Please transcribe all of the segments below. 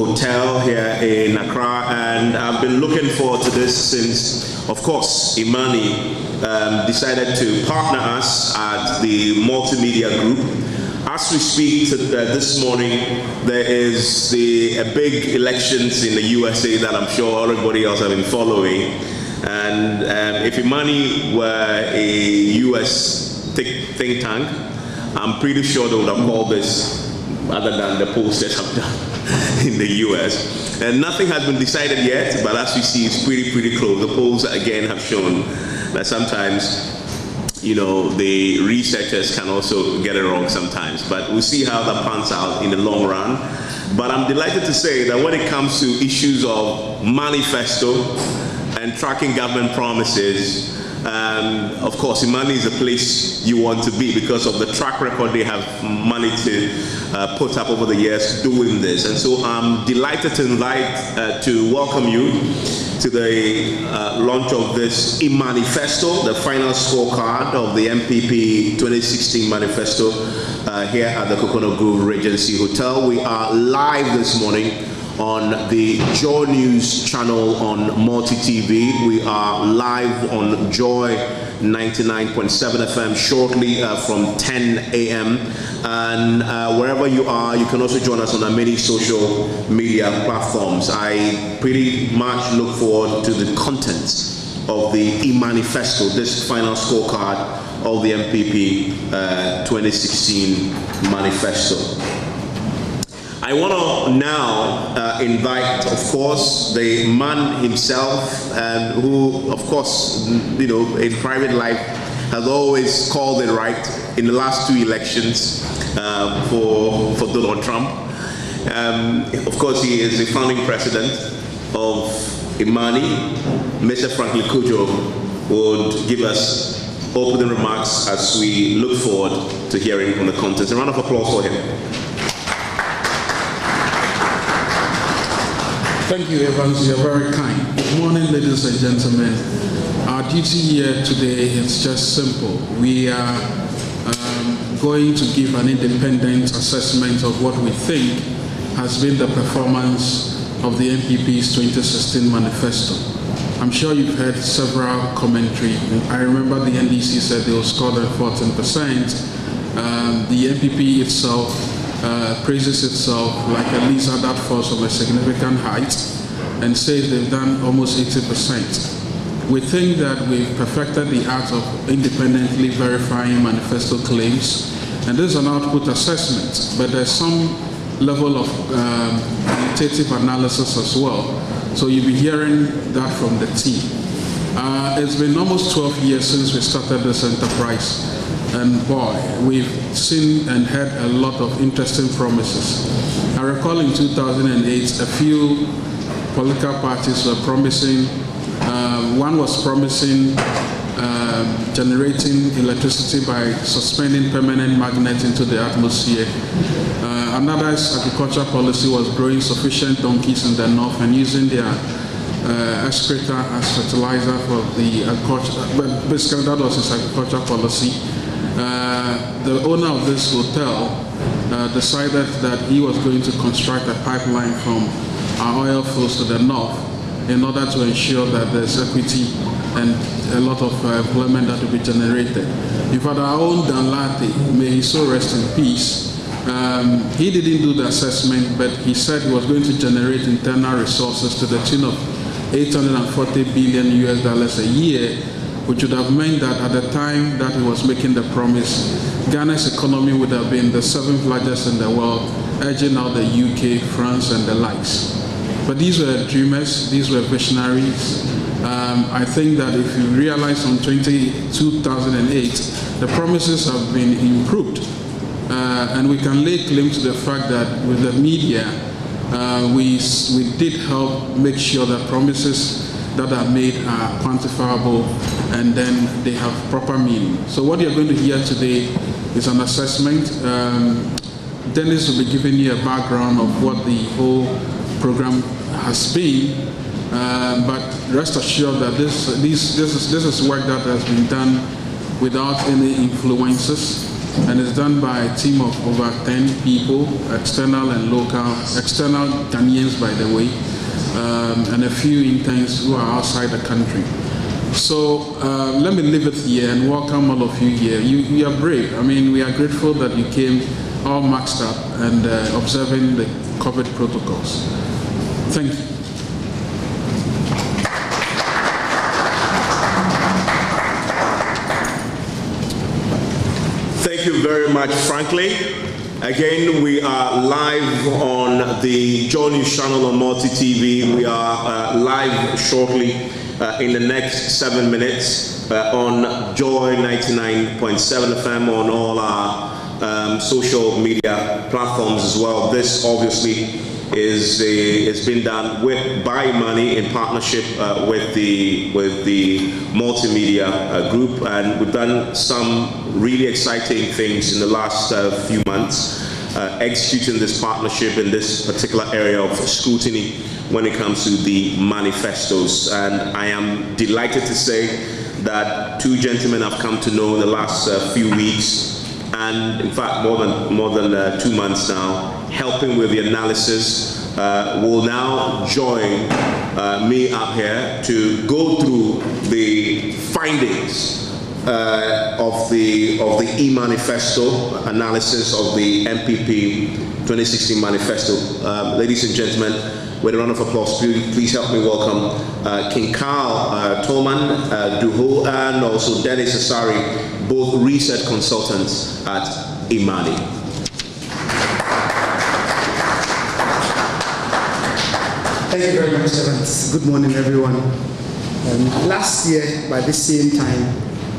hotel here in Accra, and I've been looking forward to this since, of course, Imani decided to partner us at the multimedia group. As we speak this morning, there is a big elections in the USA that I'm sure everybody else have been following. And if Imani were a US think tank, I'm pretty sure they would have called this other than the polls that have done in the US. And nothing has been decided yet, but as we see, it's pretty close. The polls again have shown that sometimes, you know, the researchers can also get it wrong sometimes, but we'll see how that pans out in the long run. But I'm delighted to say that when it comes to issues of manifesto and tracking government promises, of course, Imani is a place you want to be because of the track record they have managed to put up over the years doing this. And so I'm delighted to invite, to welcome you to the launch of this IManifesto, the final scorecard of the NPP 2016 manifesto here at the Coconut Grove Regency Hotel. We are live this morning on the JoyNews channel on Multi-TV. We are live on Joy 99.7 FM shortly from 10 a.m. And wherever you are, you can also join us on our many social media platforms. I pretty much look forward to the contents of the IManifesto, this final scorecard of the NPP 2016 manifesto. I want to now invite, of course, the man himself, who, of course, you know, in private life has always called it right in the last two elections for Donald Trump. Of course, he is the founding president of Imani. Mr. Franklin Kujo would give us opening remarks as we look forward to hearing from the contents. A round of applause for him. Thank you, Evans. You're very kind. Good morning, ladies and gentlemen. Our duty here today is just simple. We are going to give an independent assessment of what we think has been the performance of the NPP's 2016 manifesto. I'm sure you've heard several commentary. I remember the NDC said they will score at 14%. The NPP itself praises itself like a lizard that falls from a significant height and says they've done almost 80%. We think that we've perfected the art of independently verifying manifesto claims, and this is an output assessment, but there's some level of qualitative analysis as well. So you'll be hearing that from the team. It's been almost 12 years since we started this enterprise. And boy, we've seen and heard a lot of interesting promises. I recall in 2008, a few political parties were promising, one was promising generating electricity by suspending permanent magnets into the atmosphere. Another's agricultural policy was growing sufficient donkeys in the north and using their excreta as fertilizer for the agriculture. But basically that was his agricultural policy. The owner of this hotel decided that he was going to construct a pipeline from our oil fields to the north in order to ensure that there's equity and a lot of employment that will be generated. In fact, our own Dan Latte, may he so rest in peace, he didn't do the assessment, but he said he was going to generate internal resources to the tune of $840 billion a year, which would have meant that at the time that he was making the promise, Ghana's economy would have been the 7th largest in the world, edging out the UK, France, and the likes. But these were dreamers, these were visionaries. I think that if you realize from 2008, the promises have been improved. And we can lay claim to the fact that with the media, we did help make sure that promises that are made are quantifiable and then they have proper meaning. So what you're going to hear today is an assessment. Dennis will be giving you a background of what the whole program has been, but rest assured that this is work that has been done without any influences. and it's done by a team of over 10 people, external and local, external Ghanaians by the way, and a few interns who are outside the country. So let me leave it here and welcome all of you here. You are brave. I mean, we are grateful that you came all maxed up and observing the COVID protocols. Thank you. Thank you very much, Franklin. Again, we are live on the JoyNews channel on Multi TV. We are live shortly in the next 7 minutes on Joy 99.7 FM on all our social media platforms as well. This obviously is been done by Imani in partnership with the multimedia group, and we've done some really exciting things in the last few months, executing this partnership in this particular area of scrutiny when it comes to the manifestos. And I am delighted to say that two gentlemen I've come to know in the last few weeks, and in fact more than 2 months now, helping with the analysis, will now join me up here to go through the findings of the IManifesto analysis of the NPP 2016 manifesto. Ladies and gentlemen, with a round of applause, please help me welcome King Carl Tolman Duho and also Dennis Asari, both research consultants at Imani. Thank you very much, Evans. Good morning, everyone. Last year, by this same time,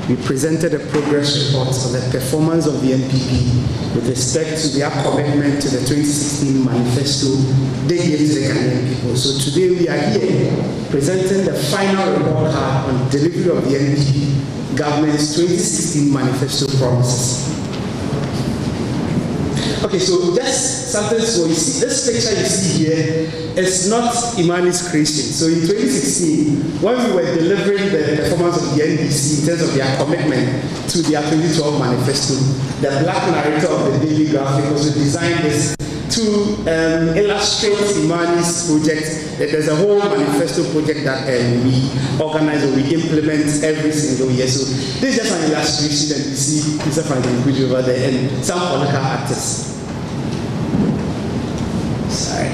we presented a progress report on the performance of the NPP with respect to their commitment to the 2016 manifesto they gave to the Ghanaian people. So today we are here presenting the final report card on delivery of the NPP government's 2016 manifesto promises. Okay, so just something, so you see, this picture you see here is not Imani's creation. So in 2016, when we were delivering the performance of the NDC in terms of their commitment to their 2012 manifesto, the black narrator of the daily graphic also designed this to illustrate Imani's project. That there's a whole manifesto project that we organize or we implement every single year. So this is just an illustration, and you see Mr. Franklin over there and some political actors. Sorry.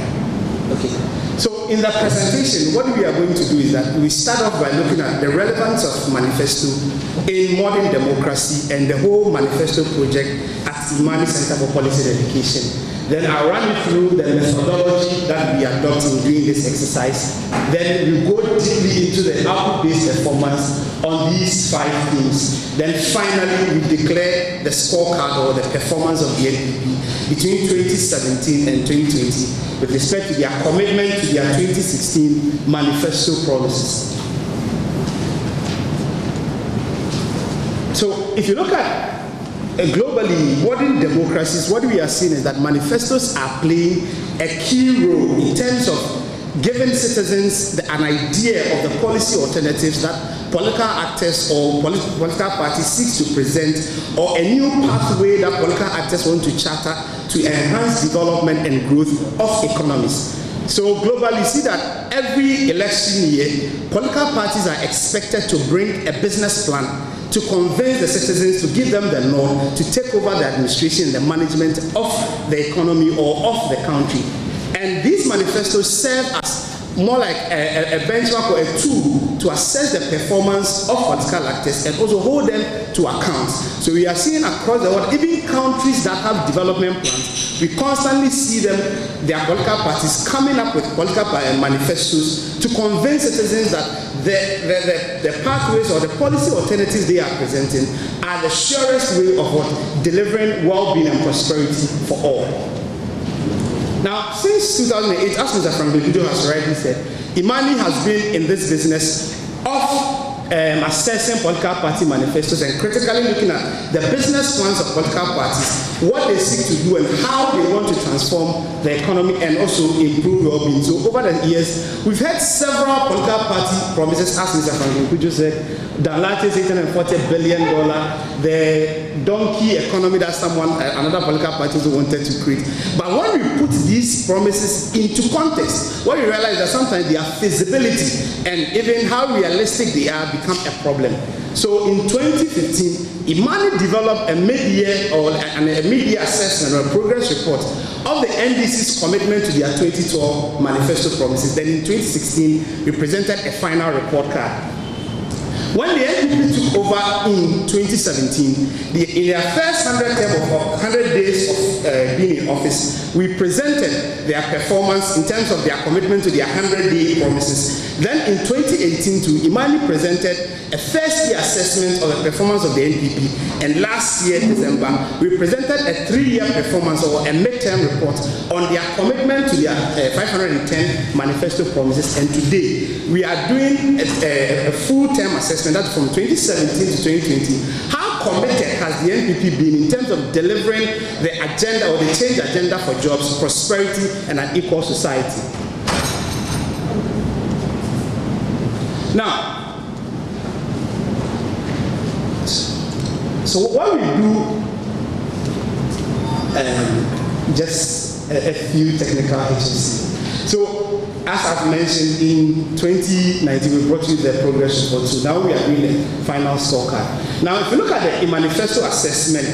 Okay. So in the presentation, what we are going to do is that we start off by looking at the relevance of manifesto in modern democracy and the whole manifesto project at Imani Center for Policy and Education. Then I'll run you through the methodology that we adopt in doing this exercise. Then we go deeply into the output-based performance on these 5 themes. Then finally, we declare the scorecard or the performance of the NPP between 2017 and 2020 with respect to their commitment to their 2016 manifesto promises. So if you look at globally, modern democracies, what we are seeing is that manifestos are playing a key role in terms of giving citizens an idea of the policy alternatives that political actors or political parties seek to present, or a new pathway that political actors want to charter to enhance development and growth of economies. So globally, you see that every election year, political parties are expected to bring a business plan to convince the citizens, to give them the nod, to take over the administration and the management of the economy or of the country. And these manifestos serve as more like a benchmark or a tool to assess the performance of political actors and also hold them to account. So we are seeing across the world, even countries that have development plans, we constantly see them, their political parties coming up with political manifestos to convince citizens that the pathways or the policy alternatives they are presenting are the surest way of delivering well-being and prosperity for all. Now, since 2008, as Mr. Franklin has rightly said, Imani has been in this business of assessing political party manifestos and critically looking at the business plans of political parties, what they seek to do and how they want to transform the economy and also improve well-being. So over the years, we've had several political party promises, as Mr. Franklin said, the latest $840 billion, the donkey economy that another political party wanted to create. But when we put these promises into context, what we realize that sometimes their feasibility and even how realistic they are become a problem. So in 2015, Imani developed a mid-year or a mid-year assessment or a progress report of the NDC's commitment to their 2012 manifesto promises. Then in 2016, we presented a final report card. When the NPP took over in 2017, in their first 100 days of being in office, we presented their performance in terms of their commitment to their 100-day promises. Then in 2018 too, Imani presented a first-year assessment of the performance of the NPP. And last year, December, we presented a 3-year performance or a midterm report on their commitment to their 510 manifesto promises. And today, we are doing a full-term assessment, that's from 2017 to 2020. How committed has the NPP been in terms of delivering the agenda or the change agenda for jobs, prosperity, and an equal society? Now, so what we do, just a few technical agencies. So, as I've mentioned, in 2019 we brought you the progress report. So now we are doing the final scorecard. Now, if you look at the IManifesto assessment,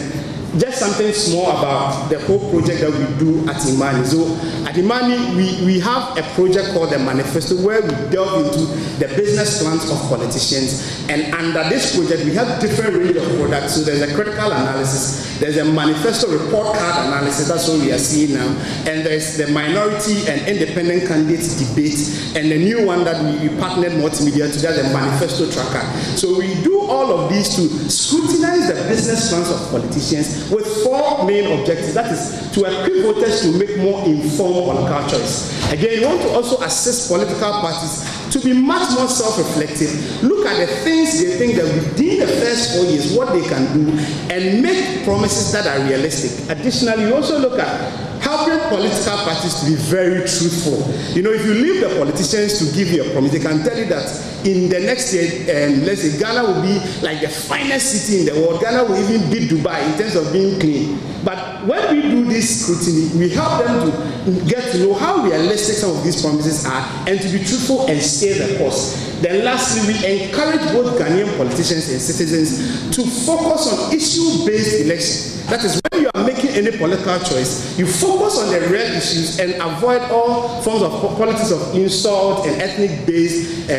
just something small about the whole project that we do at Imani. So at Imani, we have a project called the Manifesto where we delve into the business plans of politicians. And under this project, we have different range of products. So there's a critical analysis, there's a manifesto report card analysis, that's what we are seeing now. And there's the minority and independent candidates debate. And the new one that we partnered multimedia to, that's the manifesto tracker. So we do all of these to scrutinize the business plans of politicians with 4 main objectives. That is to equip voters to make more informed political choice. Again, we want to also assist political parties to be much more self-reflective, look at the things they think that within the first 4 years, what they can do, and make promises that are realistic. Additionally, we also look at helping political parties to be very truthful. You know, if you leave the politicians to give you a promise, they can tell you that in the next year, let's say Ghana will be like the finest city in the world. Ghana will even beat Dubai in terms of being clean. But when we do this scrutiny, we help them to get to know how realistic some of these promises are and to be truthful and stay the course. Then lastly, we encourage both Ghanaian politicians and citizens to focus on issue-based elections. That is, when you are making any political choice, you focus on the real issues and avoid all forms of politics of insult and ethnic-based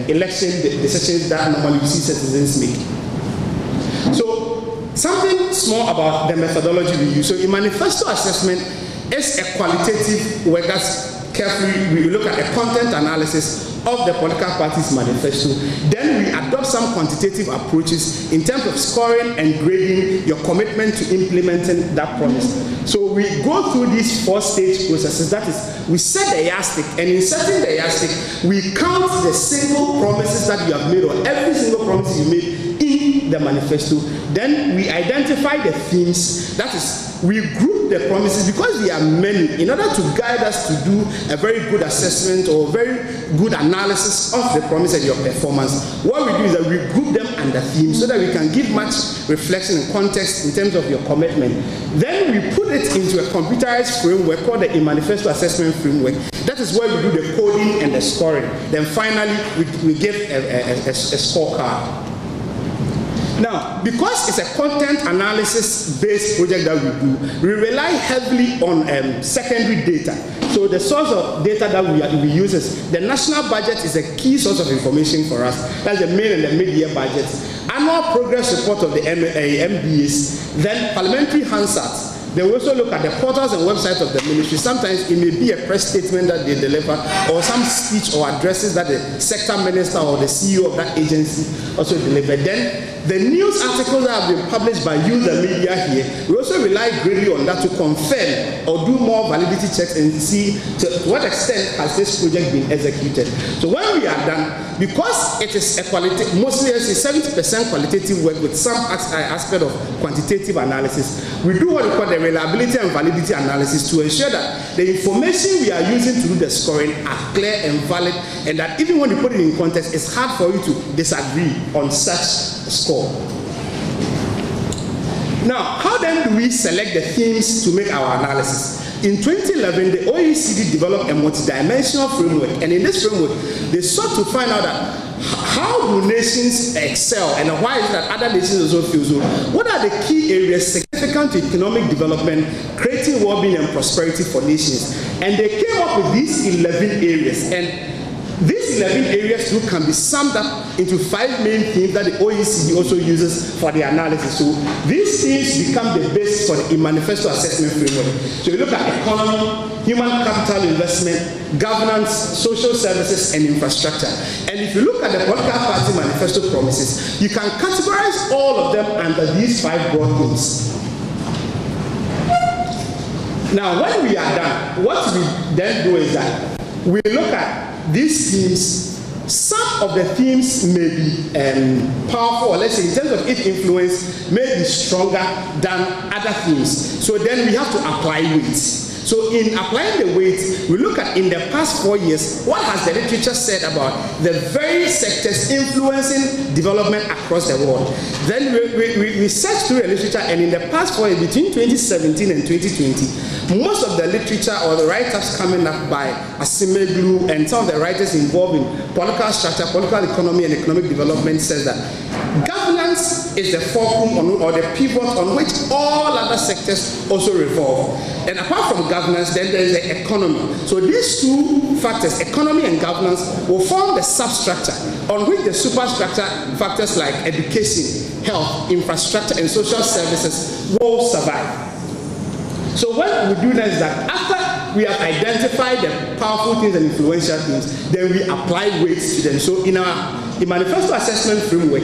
election decisions that normally you see citizens make. So, something small about the methodology we use. So, in manifesto assessment is a qualitative work that's carefully, we look at the content analysis of the political party's manifesto. Then we adopt some quantitative approaches in terms of scoring and grading your commitment to implementing that promise. So we go through these 4-stage processes. That is, we set the yardstick, and in setting the yardstick, we count the single promises that you have made, or every single promise you made in the manifesto. Then we identify the themes. That is, we group the promises because there are many in order to guide us to do a very good assessment or very good analysis of the promise and your performance. What we do is that we group them under themes so that we can give much reflection and context in terms of your commitment. Then we put it into a computerized framework called the IManifesto assessment framework. That is where we do the coding and the scoring. Then finally, we give a scorecard. Now, because it's a content analysis-based project that we do, we rely heavily on secondary data. So the source of data that we use is the national budget is a key source of information for us. That's the main and the mid-year budget. Annual progress report of the MBAs, then parliamentary Hansard. They will also look at the portals and websites of the ministry. Sometimes it may be a press statement that they deliver, or some speech or addresses that the sector minister or the CEO of that agency also deliver. Then the news articles that have been published by you, the media here, we also rely greatly on that to confirm or do more validity checks and see to what extent has this project been executed. So when we are done, because it is a qualitative, mostly it's a 70% qualitative work with some aspect of quantitative analysis, we do what we call the reliability and validity analysis to ensure that the information we are using to do the scoring are clear and valid, and that even when you put it in context, it's hard for you to disagree on such a score. Now, how then do we select the themes to make our analysis? In 2011, the OECD developed a multidimensional framework, and in this framework, they sought to find out that how do nations excel, and why is it that other nations also feel so? What are the key areas significant to economic development, creating well-being and prosperity for nations? And they came up with these 11 areas, and these 11 areas too can be summed up into 5 main themes that the OECD also uses for the analysis. So these themes become the basis for the IManifesto assessment framework. So you look at economy, human capital investment, governance, social services, and infrastructure. And if you look at the political party manifesto promises, you can categorize all of them under these 5 broad themes. Now, when we are done, what we then do is that we look at these themes. Some of the themes may be powerful, or let's say in terms of its influence, may be stronger than other themes. So then we have to apply weights. So in applying the weights, we look at in the past 4 years, what has the literature said about the various sectors influencing development across the world. Then we search through the literature, and in the past 4 years, between 2017 and 2020, most of the literature or the write-ups coming up by Asimeglu and some of the writers involved in political structure, political economy, and economic development says that governance is the fulcrum or the pivot on which all other sectors also revolve. And apart from governance, then there is the economy. So these 2 factors, economy and governance, will form the substructure on which the superstructure factors like education, health, infrastructure, and social services will survive. So what we do then is that after we have identified the powerful things and influential things, then we apply weights to them. So in our IManifesto assessment framework,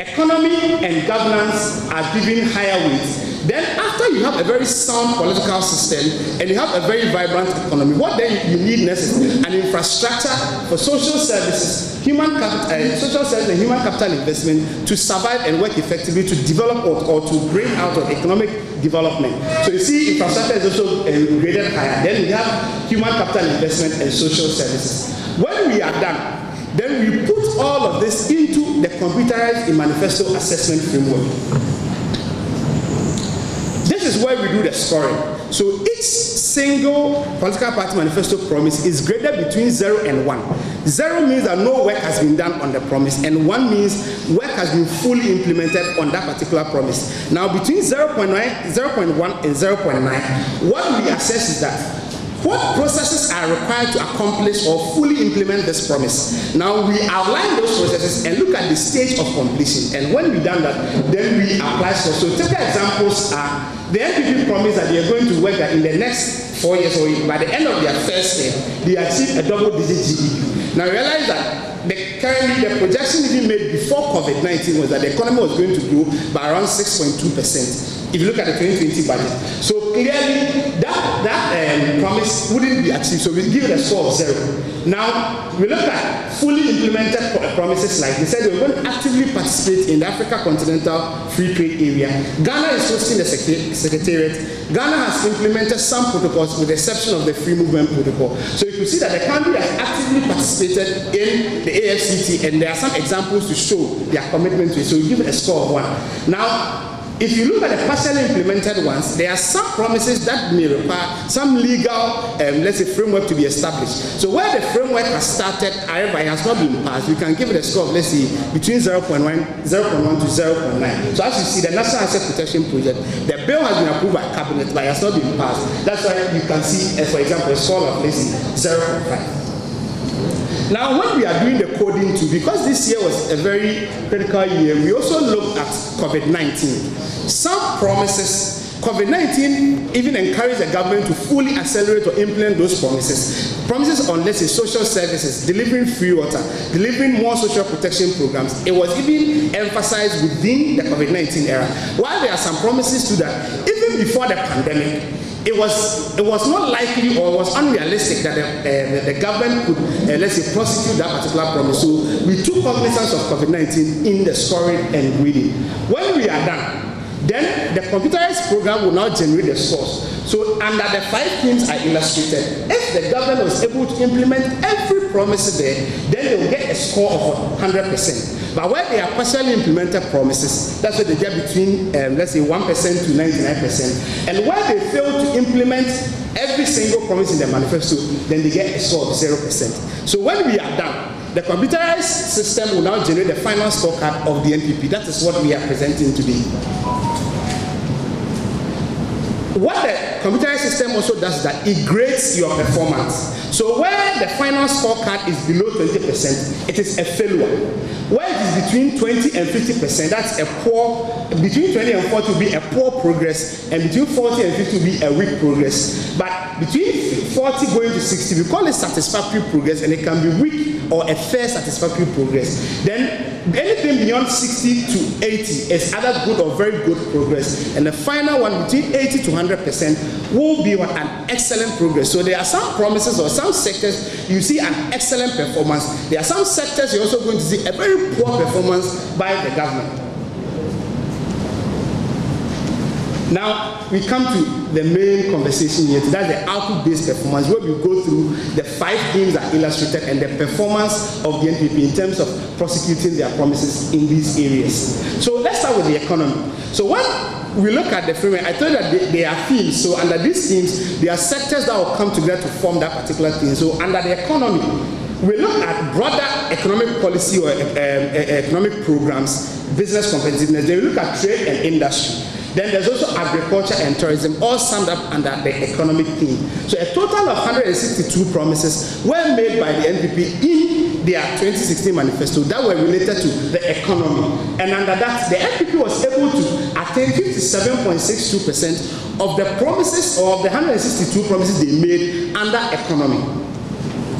economy and governance are given higher weights. Then after you have a very sound political system and you have a very vibrant economy, what then you need next is an infrastructure for social services, human capital, social services and human capital investment to survive and work effectively to develop or to bring out of economic development. So you see infrastructure is also graded higher. Then we have human capital investment and social services. When we are done, then we put all of this into the computerized IManifesto assessment framework. This is where we do the scoring. So each single political party manifesto promise is graded between 0 and 1. 0 means that no work has been done on the promise, and 1 means work has been fully implemented on that particular promise. Now between 0.1 and 0.9, what we assess is that what processes are required to accomplish or fully implement this promise. Now we outline those processes and look at the stage of completion. And when we've done that, then we apply. So typical examples are the NPP promise that they are going to work that in the next 4 years or by the end of their first term, they achieve a double-digit GDP. Now realize that currently the projection even made before COVID-19 was that the economy was going to grow by around 6.2%. If you look at the 2020 budget. So clearly that promise wouldn't be achieved. So we give it a score of 0. Now we look at fully implemented promises, like they said they were going to actively participate in the Africa Continental Free Trade Area. Ghana is hosting the Secretariat. Ghana has implemented some protocols with the exception of the Free Movement Protocol. So you can see that the country has actively participated in the AFCT, and there are some examples to show their commitment to it. So we give it a score of 1. Now, if you look at the partially implemented ones, there are some promises that may require some legal, let's say, framework to be established. So where the framework has started, however, it has not been passed, we can give it a score of, let's say, between 0.1 to 0.9. So as you see, the National Asset Protection Project, the bill has been approved by Cabinet, but it has not been passed. That's why you can see, for example, a score of, let's say, 0.5. Now, when we are doing the coding too, because this year was a very critical year, we also looked at COVID-19. Some promises, COVID-19 even encouraged the government to fully accelerate or implement those promises. Promises on, let's say, social services, delivering free water, delivering more social protection programs. It was even emphasized within the COVID-19 era. While there are some promises to that, even before the pandemic, it was not likely or it was unrealistic that the government could, let's say, prosecute that particular promise. So we took cognizance of COVID-19 in the scoring and grading. When we are done, then the computerized program will now generate the scores. So under the 5 themes I illustrated, if the government was able to implement every promise there, then they will get a score of 100%. But where they are partially implemented promises, that's where they get between, let's say, 1% to 99%. And where they fail to implement every single promise in the manifesto, then they get a score of 0%. So when we are done, the computerized system will now generate the final scorecard of the NPP. That is what we are presenting today. What the computerized system also does is that it grades your performance. So where the final scorecard is below 20%, it is a failure. Where it is between 20 and 50%, that's a poor, between 20 and 40 will be a poor progress, and between 40 and 50 will be a weak progress. But between 40 going to 60, we call it satisfactory progress, and it can be weak or a fair satisfactory progress. Then anything beyond 60 to 80 is either good or very good progress. And the final one, between 80 to 100%, will be an excellent progress. So there are some promises or some sectors you see an excellent performance. There are some sectors you're also going to see a very poor performance by the government. Now, we come to the main conversation here. That's the output-based performance, where we go through the 5 themes that are illustrated and the performance of the NPP in terms of prosecuting their promises in these areas. So let's start with the economy. So when we look at the framework, I told you that they are themes. So under these themes, there are sectors that will come together to form that particular theme. So under the economy, we look at broader economic policy or economic programs, business competitiveness. Then we look at trade and industry. Then there's also agriculture and tourism, all summed up under the economic theme. So a total of 162 promises were made by the NPP in their 2016 manifesto that were related to the economy. And under that, the NPP was able to attain 57.62% of the promises, or of the 162 promises they made under economy.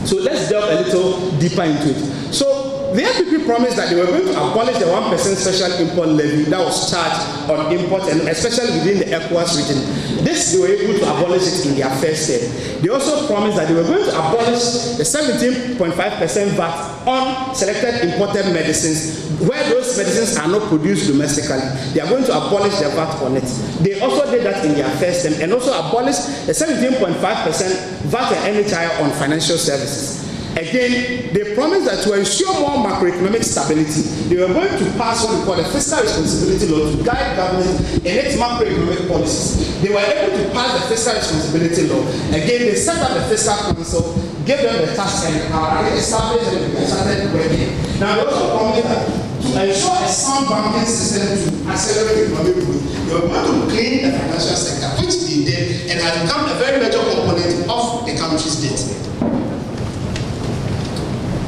So let's delve a little deeper into it. So the NPP promised that they were going to abolish the 1% special import levy that was charged on import, and especially within the ECOWAS region. This, they were able to abolish it in their first step. They also promised that they were going to abolish the 17.5% VAT on selected imported medicines, where those medicines are not produced domestically. They are going to abolish the VAT on it. They also did that in their first term, and also abolished the 17.5% VAT and NHI on financial services. Again, they promised that to ensure more macroeconomic stability, they were going to pass what we call the fiscal responsibility law to guide government in its macroeconomic policies. They were able to pass the fiscal responsibility law. Again, they set up the fiscal council, gave them the task and power, and established them and started working. Now, they also promised that to ensure a sound banking system to accelerate economic growth, they were going to clean the financial sector, which they did, and has become a very major component of the country's debt.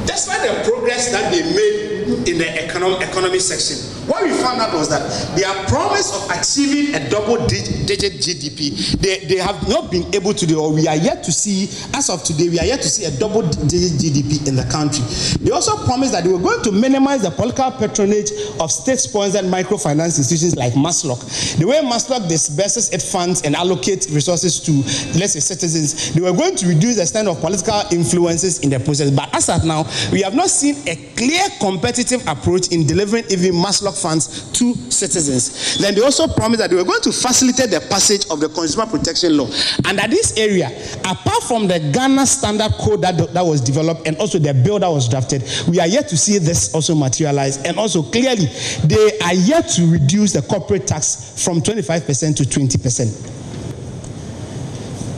Despite the progress that they made in the economy section, what we found out was that their promise of achieving a double-digit GDP, they have not been able to do, or we are yet to see, as of today, we are yet to see a double-digit GDP in the country. They also promised that they were going to minimize the political patronage of state-sponsored microfinance institutions like MASLOC. The way MASLOC disburses its funds and allocates resources to, let's say, citizens, they were going to reduce the extent of political influences in the process. But as at now, we have not seen a clear competitive approach in delivering even MASLOC funds to citizens. Then they also promised that they were going to facilitate the passage of the consumer protection law. And at this area, apart from the Ghana standard code that was developed and also the bill that was drafted, we are yet to see this also materialize. And also clearly, they are yet to reduce the corporate tax from 25% to 20%.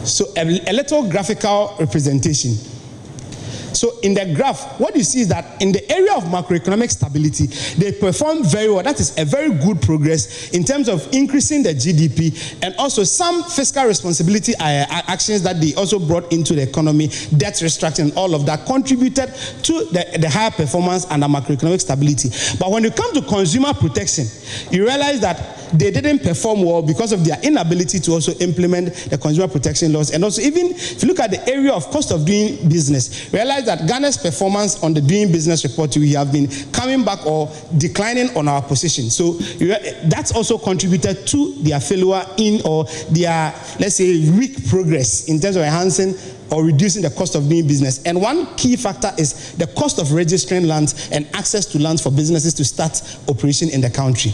So a little graphical representation. So in the graph, what you see is that in the area of macroeconomic stability, they perform very well. That is a very good progress in terms of increasing the GDP, and also some fiscal responsibility actions that they also brought into the economy, debt restructuring, all of that contributed to the higher performance and the macroeconomic stability. But when you come to consumer protection, you realize that they didn't perform well because of their inability to also implement the consumer protection laws. And also, even if you look at the area of cost of doing business, realize that Ghana's performance on the doing business report, we have been coming back or declining on our position. So that's also contributed to their failure in, or their, let's say, weak progress in terms of enhancing or reducing the cost of doing business. And one key factor is the cost of registering lands and access to lands for businesses to start operation in the country.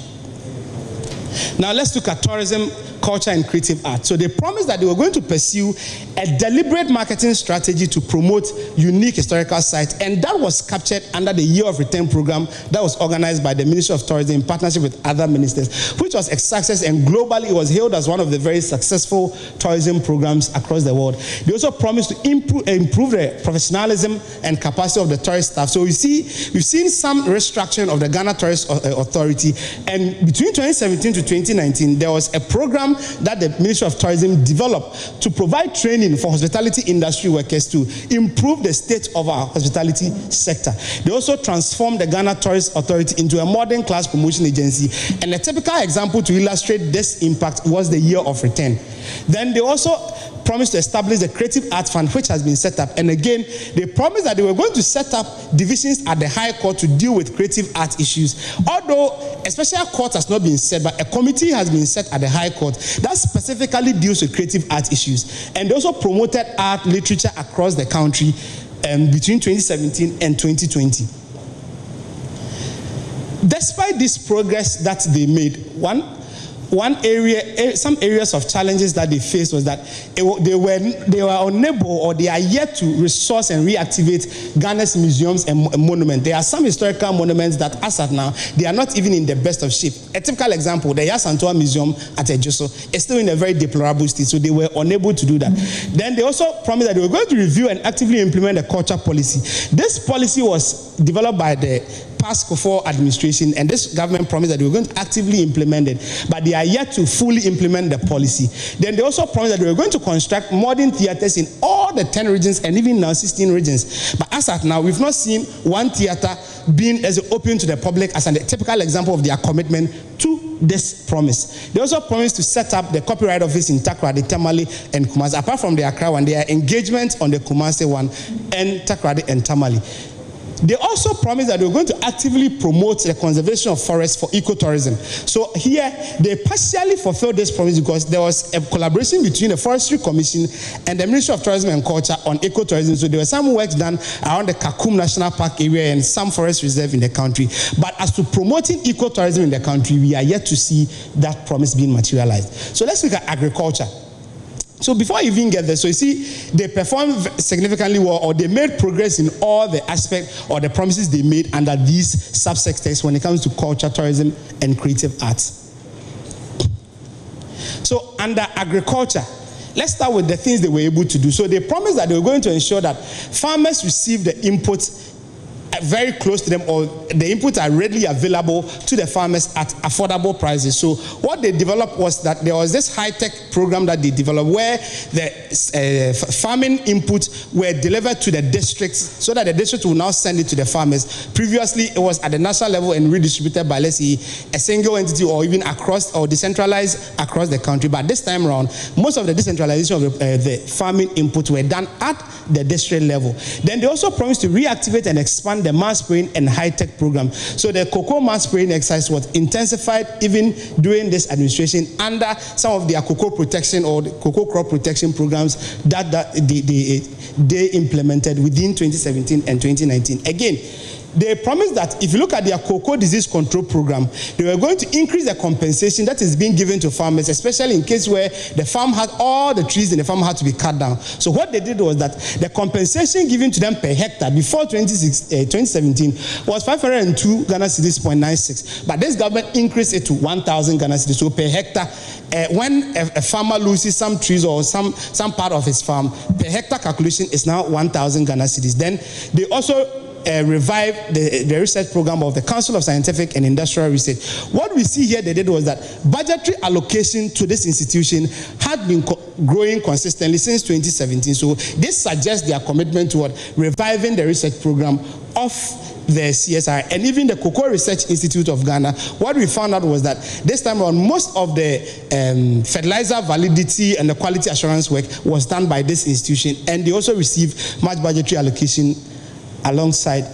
Now let's look at tourism culture and creative art. So they promised that they were going to pursue a deliberate marketing strategy to promote unique historical sites, and that was captured under the Year of Return program that was organized by the Ministry of Tourism in partnership with other ministers, which was a success, and globally it was hailed as one of the very successful tourism programs across the world. They also promised to improve the professionalism and capacity of the tourist staff. So you see, we've seen some restructuring of the Ghana Tourist Authority, and between 2017 to 2019, there was a program that the Ministry of Tourism developed to provide training for hospitality industry workers to improve the state of our hospitality sector. They also transformed the Ghana Tourist Authority into a modern class promotion agency, and a typical example to illustrate this impact was the Year of Return. Then they also promised to establish the Creative Arts Fund, which has been set up. And again, they promised that they were going to set up divisions at the High Court to deal with creative art issues. Although a special court has not been set, but a committee has been set at the High Court that specifically deals with creative art issues. And they also promoted art literature across the country between 2017 and 2020. Despite this progress that they made, some areas of challenges that they faced was that they were unable, or they are yet to resource and reactivate Ghana's museums and monuments. There are some historical monuments that, as at now, they are not even in the best of shape. A typical example, the Yasantoa Museum at Ejoso is still in a very deplorable state, so they were unable to do that. Then they also promised that they were going to review and actively implement the culture policy. This policy was developed by the past Kufuor administration, and this government promised that they were going to actively implement it, but they are yet to fully implement the policy. Then they also promised that they were going to construct modern theaters in all the 10 regions and even now 16 regions. But as at now, we've not seen one theater being as open to the public as a typical example of their commitment to this promise. They also promised to set up the copyright office in Takoradi, Tamale, and Kumasi. Apart from the Accra one, their engagement on the Kumasi one and Takoradi and Tamale. They also promised that they were going to actively promote the conservation of forests for ecotourism. So here, they partially fulfilled this promise because there was a collaboration between the Forestry Commission and the Ministry of Tourism and Culture on ecotourism. So there were some work done around the Kakum National Park area and some forest reserve in the country. But as to promoting ecotourism in the country, we are yet to see that promise being materialized. So let's look at agriculture. So before I even get there, so you see, they performed significantly well, or they made progress in all the aspects or the promises they made under these subsectors when it comes to culture, tourism, and creative arts. So under agriculture, let's start with the things they were able to do. So they promised that they were going to ensure that farmers receive the inputs very close to them, or the inputs are readily available to the farmers at affordable prices. So what they developed was that there was this high-tech program that they developed where the farming inputs were delivered to the districts so that the district will now send it to the farmers. Previously, it was at the national level and redistributed by, let's say, a single entity or even across or decentralized across the country. But this time around, most of the decentralization of the farming inputs were done at the district level. Then they also promised to reactivate and expand the mass spraying and high-tech program. So the cocoa mass spraying exercise was intensified even during this administration under some of their cocoa protection or the cocoa crop protection programs that they implemented within 2017 and 2019. Again, they promised that if you look at their cocoa disease control program, they were going to increase the compensation that is being given to farmers, especially in case where the farm had all the trees in the farm had to be cut down. So what they did was that the compensation given to them per hectare before 2017 was 502 Ghana cedis 0.96, but this government increased it to 1,000 Ghana cedis. So per hectare, when a farmer loses some trees or some part of his farm, per hectare calculation is now 1,000 Ghana cedis. Then they also revive the research program of the Council of Scientific and Industrial Research. What we see here they did was that budgetary allocation to this institution had been growing consistently since 2017. So this suggests their commitment toward reviving the research program of the CSR and even the Cocoa Research Institute of Ghana. What we found out was that this time around, most of the fertilizer validity and the quality assurance work was done by this institution, and they also received much budgetary allocation alongside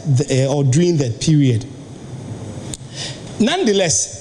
or during that period. Nonetheless,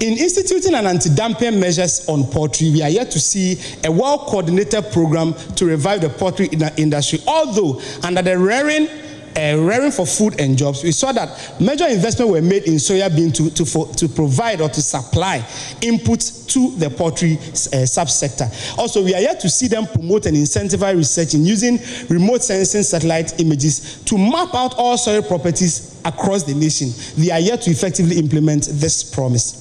in instituting an anti-dumping measures on poultry, we are yet to see a well-coordinated program to revive the poultry industry, although under the rearing rearing for food and jobs, we saw that major investments were made in soya bean to provide or to supply inputs to the poultry subsector. Also, we are yet to see them promote and incentivize research in using remote sensing satellite images to map out all soil properties across the nation. They are yet to effectively implement this promise.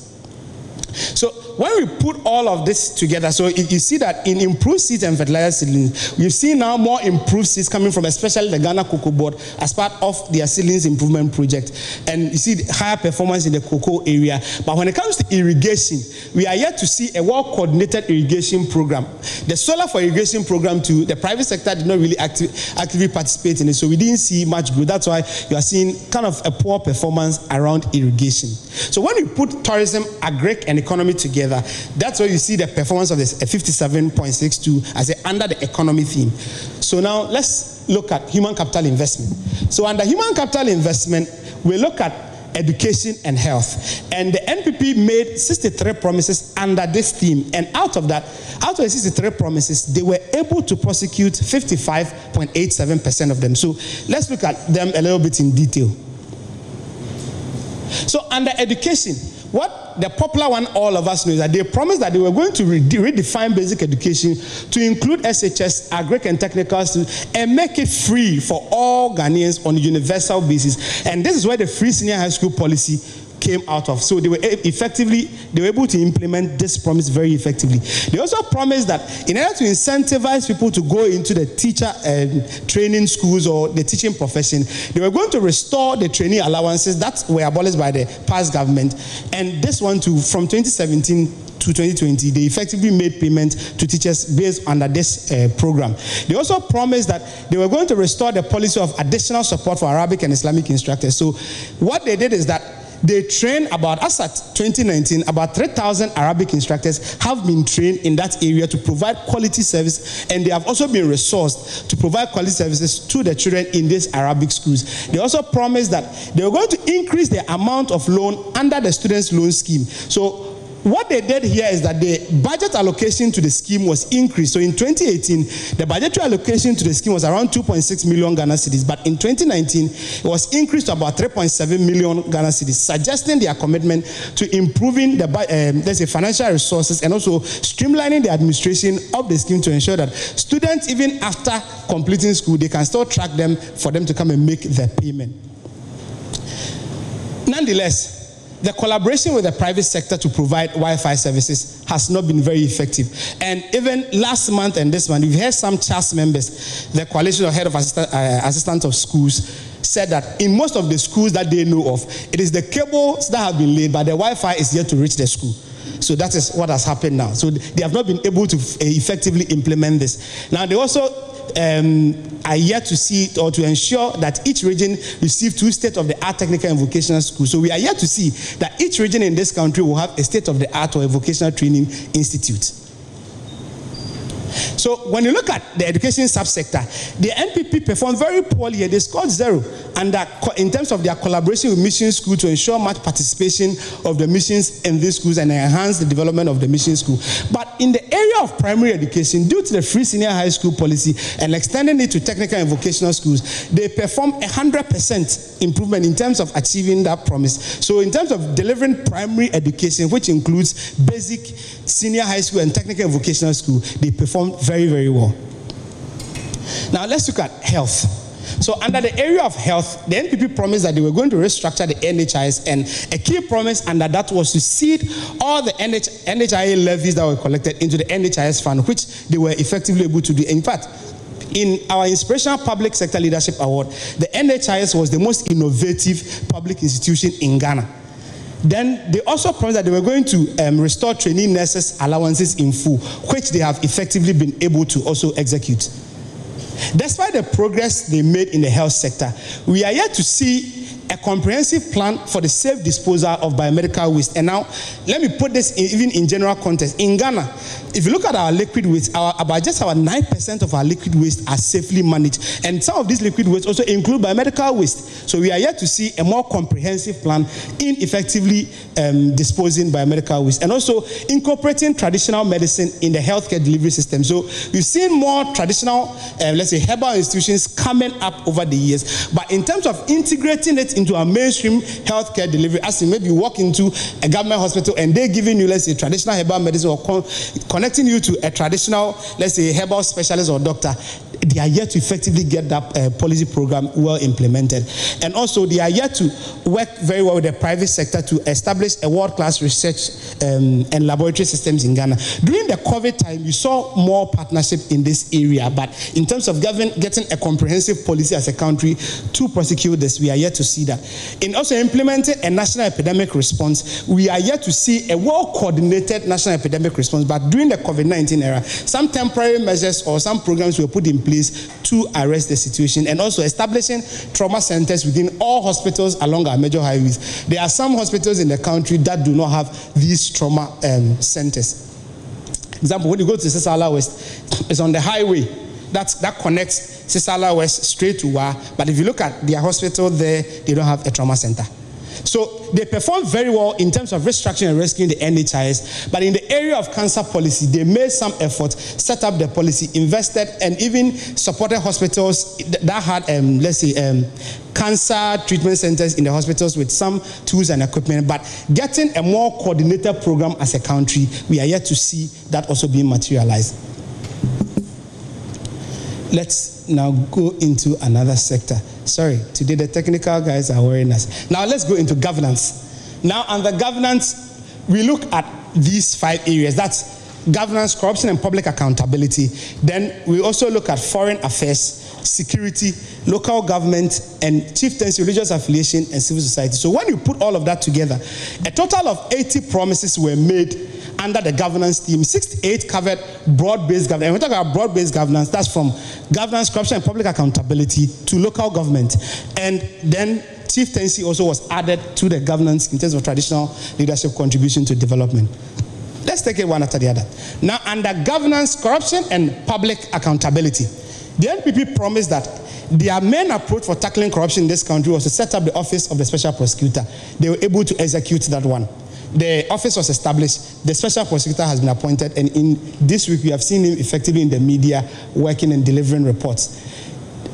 So when we put all of this together, so you see that in improved seeds and fertilizer seedlings, we've seen now more improved seeds coming from especially the Ghana Cocoa Board as part of their seedlings improvement project. And you see higher performance in the cocoa area. But when it comes to irrigation, we are yet to see a well-coordinated irrigation program. The solar for irrigation program too, the private sector did not really actively participate in it, so we didn't see much growth. That's why you are seeing kind of a poor performance around irrigation. So when we put tourism, agric, and economy together, that's where you see the performance of this 57.62 as under the economy theme. So now let's look at human capital investment. So under human capital investment, we look at education and health. And the NPP made 63 promises under this theme. And out of the 63 promises, they were able to prosecute 55.87% of them. So let's look at them a little bit in detail. So under education, what the popular one all of us know is that they promised that they were going to redefine basic education to include SHS, agric and technical students, and make it free for all Ghanaians on a universal basis. And this is where the free senior high school policy came out of. So they were able to implement this promise very effectively. They also promised that in order to incentivize people to go into the teacher training schools or the teaching profession, they were going to restore the trainee allowances that were abolished by the past government. And this one too, from 2017 to 2020, they effectively made payment to teachers based under this program. They also promised that they were going to restore the policy of additional support for Arabic and Islamic instructors. So what they did is that they trained as at 2019, about 3,000 Arabic instructors have been trained in that area to provide quality service, and they have also been resourced to provide quality services to the children in these Arabic schools. They also promised that they were going to increase the amount of loan under the students' loan scheme. So what they did here is that the budget allocation to the scheme was increased. So in 2018, the budgetary allocation to the scheme was around 2.6 million Ghana cedis, but in 2019, it was increased to about 3.7 million Ghana cedis, suggesting their commitment to improving the financial resources and also streamlining the administration of the scheme to ensure that students, even after completing school, they can still track them for them to come and make their payment. Nonetheless, the collaboration with the private sector to provide Wi-Fi services has not been very effective. And even last month and this month, we've heard some CHAS members, the Coalition of Head of Assistants of Schools, said that in most of the schools that they know of, it is the cables that have been laid, but the Wi-Fi is yet to reach the school. So that is what has happened now. So they have not been able to effectively implement this. Now they also are yet to see or to ensure that each region receive 2 state-of-the-art technical and vocational schools. So we are yet to see that each region in this country will have a state-of-the-art or a vocational training institute. So when you look at the education subsector, the NPP performed very poorly here. They scored 0 in terms of their collaboration with mission schools to ensure much participation of the missions in these schools and enhance the development of the mission school. But in the area of primary education, due to the free senior high school policy and extending it to technical and vocational schools, they performed 100% improvement in terms of achieving that promise. So in terms of delivering primary education, which includes basic, senior high school and technical and vocational school, they performed very, very well. Now let's look at health. So under the area of health, the NPP promised that they were going to restructure the NHIS, and a key promise under that was to seed all the NHIA levies that were collected into the NHIS fund, which they were effectively able to do. In fact, in our Inspirational Public Sector Leadership Award, the NHIS was the most innovative public institution in Ghana. Then they also promised that they were going to restore trainee nurses' allowances in full, which they have effectively been able to also execute. Despite the progress they made in the health sector, we are yet to see a comprehensive plan for the safe disposal of biomedical waste. And now, let me put this even in general context. In Ghana, if you look at our liquid waste, about 9% of our liquid waste are safely managed. And some of these liquid waste also include biomedical waste. So we are yet to see a more comprehensive plan in effectively disposing biomedical waste, and also incorporating traditional medicine in the healthcare delivery system. So we've seen more traditional, let's say, herbal institutions coming up over the years. But in terms of integrating it into a mainstream healthcare delivery, as you maybe walk into a government hospital and they're giving you, let's say, traditional herbal medicine, or connecting you to a traditional, let's say, herbal specialist or doctor, they are yet to effectively get that policy program well implemented. And also, they are yet to work very well with the private sector to establish a world-class research and laboratory systems in Ghana. During the COVID time, you saw more partnership in this area, but in terms of getting a comprehensive policy as a country to prosecute this, we are yet to see that. In also implementing a national epidemic response, we are yet to see a well-coordinated national epidemic response. But during the COVID-19 era, some temporary measures or some programs were put in place to arrest the situation, and also establishing trauma centers within all hospitals along our major highways. There are some hospitals in the country that do not have these trauma centers. Example, when you go to Sisala West, it's on the highway that connects Sisala West straight to Wa, but if you look at their hospital there, they don't have a trauma center. So they perform very well in terms of restructuring and rescuing the NHIS, but in the area of cancer policy, they made some effort, set up the policy, invested, and even supported hospitals that had, let's say, cancer treatment centers in the hospitals with some tools and equipment. But getting a more coordinated program as a country, we are yet to see that also being materialized. Let's now go into another sector. Sorry, today the technical guys are worrying us. Now let's go into governance. Now under governance, we look at these 5 areas. That's governance, corruption, and public accountability. Then we also look at foreign affairs, security, local government, and chieftaincy, religious affiliation, and civil society. So when you put all of that together, a total of 80 promises were made under the governance team. 68 covered broad-based governance. And when we talk about broad-based governance, that's from governance, corruption, and public accountability to local government. And then chieftaincy also was added to the governance in terms of traditional leadership contribution to development. Let's take it one after the other. Now, under governance, corruption, and public accountability, the NPP promised that their main approach for tackling corruption in this country was to set up the office of the special prosecutor. They were able to execute that one. The office was established, the special prosecutor has been appointed, and in this week we have seen him effectively in the media working and delivering reports.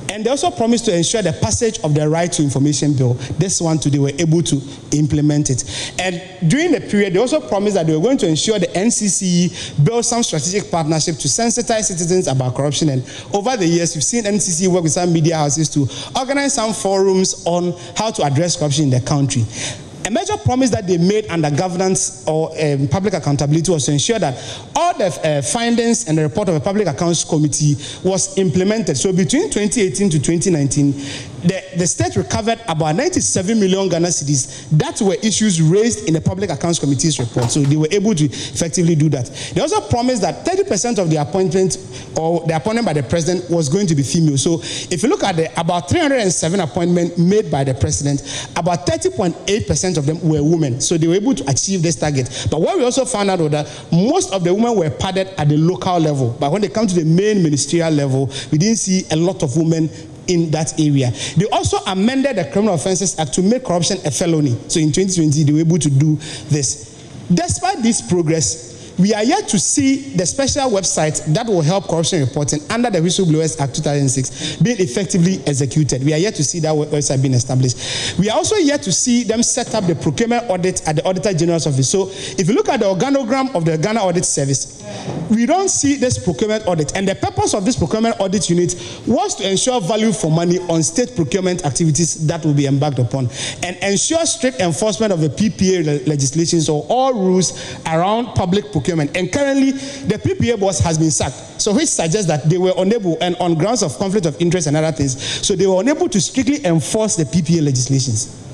And they also promised to ensure the passage of the Right to Information Bill. This one too, they were able to implement it. And during the period, they also promised that they were going to ensure the NCCE build some strategic partnership to sensitize citizens about corruption. And over the years, we've seen NCCE work with some media houses to organize some forums on how to address corruption in the country. A major promise that they made under governance or public accountability was to ensure that all the findings and the report of a public accounts committee was implemented. So between 2018 to 2019, the state recovered about 97 million Ghana cedis. That were issues raised in the public accounts committee's report. So they were able to effectively do that. They also promised that 30% of the appointment or the appointment by the president was going to be female. So if you look at about 307 appointments made by the president, about 30.8% of them were women. So they were able to achieve this target. But what we also found out was that most of the women were padded at the local level. But when they come to the main ministerial level, we didn't see a lot of women in that area. They also amended the Criminal Offences Act to make corruption a felony. So in 2020, they were able to do this. Despite this progress, we are yet to see the special website that will help corruption reporting under the Whistleblowers Act 2006 being effectively executed. We are yet to see that website being established. We are also yet to see them set up the procurement audit at the Auditor General's office. So if you look at the organogram of the Ghana Audit Service, we don't see this procurement audit. And the purpose of this procurement audit unit was to ensure value for money on state procurement activities that will be embarked upon and ensure strict enforcement of the PPA legislations or all rules around public procurement. And currently, the PPA boss has been sacked. So which suggests that they were unable, and on grounds of conflict of interest and other things, so they were unable to strictly enforce the PPA legislations.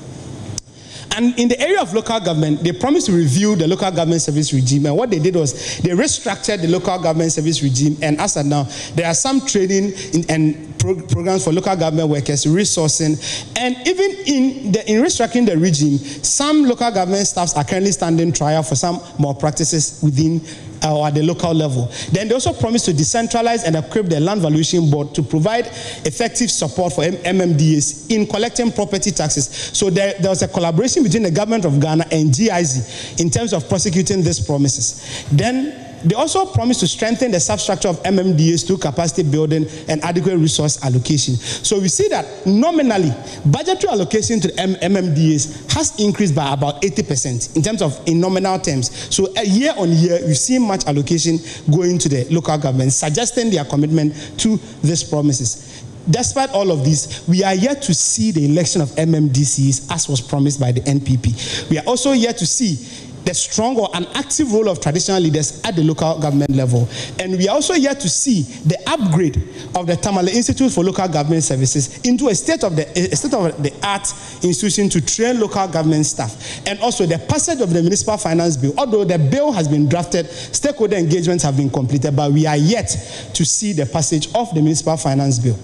And in the area of local government, they promised to review the local government service regime. And what they did was they restructured the local government service regime. And as of now, there are some training and programs for local government workers, resourcing, and even in restructuring the regime, some local government staffs are currently standing trial for some more practices within or at the local level. Then they also promised to decentralize and equip the Land Valuation Board to provide effective support for MMDAs in collecting property taxes. So there was a collaboration between the government of Ghana and GIZ in terms of prosecuting these promises. Then they also promised to strengthen the substructure of MMDAs through capacity building and adequate resource allocation. So we see that nominally, budgetary allocation to the MMDAs has increased by about 80% in terms of in nominal terms. So year on year, we've seen much allocation going to the local government, suggesting their commitment to these promises. Despite all of this, we are yet to see the election of MMDCs as was promised by the NPP. We are also yet to see the strong or an active role of traditional leaders at the local government level. And we are also yet to see the upgrade of the Tamale Institute for Local Government Services into a state-of-the-art institution to train local government staff. And also the passage of the Municipal Finance Bill. Although the bill has been drafted, stakeholder engagements have been completed, but we are yet to see the passage of the Municipal Finance Bill.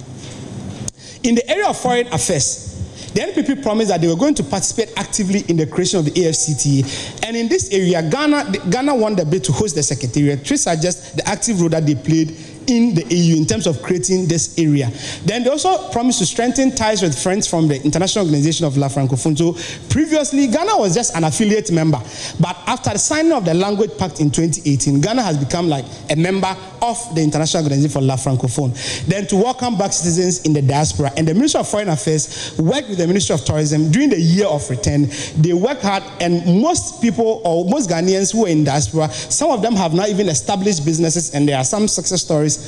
In the area of foreign affairs, the NPP promised that they were going to participate actively in the creation of the AFCTA. And in this area, Ghana won the bid to host the Secretariat, which suggests the active role that they played in the AU in terms of creating this area. Then they also promised to strengthen ties with friends from the International Organization of La Francophonie. So previously, Ghana was just an affiliate member. But after the signing of the Language Pact in 2018, Ghana has become like a member of the International Organization for La Francophonie. Then to welcome back citizens in the diaspora. And the Ministry of Foreign Affairs worked with the Ministry of Tourism during the year of return. They worked hard, and most people, or most Ghanaians who are in diaspora, some of them have now even established businesses, and there are some success stories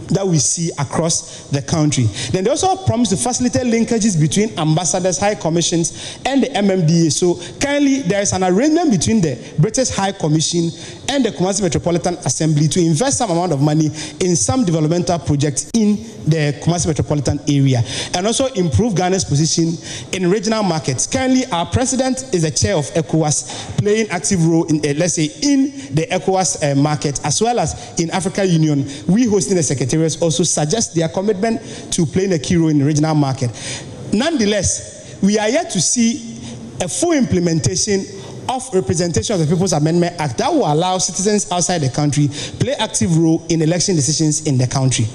that we see across the country. Then they also promised to facilitate linkages between ambassadors, high commissions, and the MMDA. So currently there is an arrangement between the British High Commission and the Kumasi Metropolitan Assembly to invest some amount of money in some developmental projects in the Kumasi Metropolitan area, and also improve Ghana's position in regional markets. Currently, our president is the chair of ECOWAS, playing active role in, let's say, in the ECOWAS market, as well as in African Union. We hosting the secretariats also suggest their commitment to playing a key role in the regional market. Nonetheless, we are yet to see a full implementation of Representation of the People's Amendment Act that will allow citizens outside the country play active role in election decisions in the country.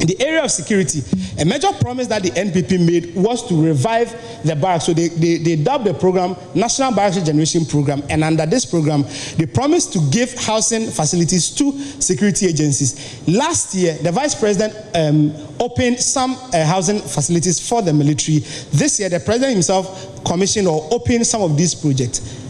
In the area of security, a major promise that the NPP made was to revive the barracks. So they dubbed the program National Barracks Regeneration Program, and under this program, they promised to give housing facilities to security agencies. Last year, the Vice President opened some housing facilities for the military. This year, the President himself commissioned or opened some of these projects.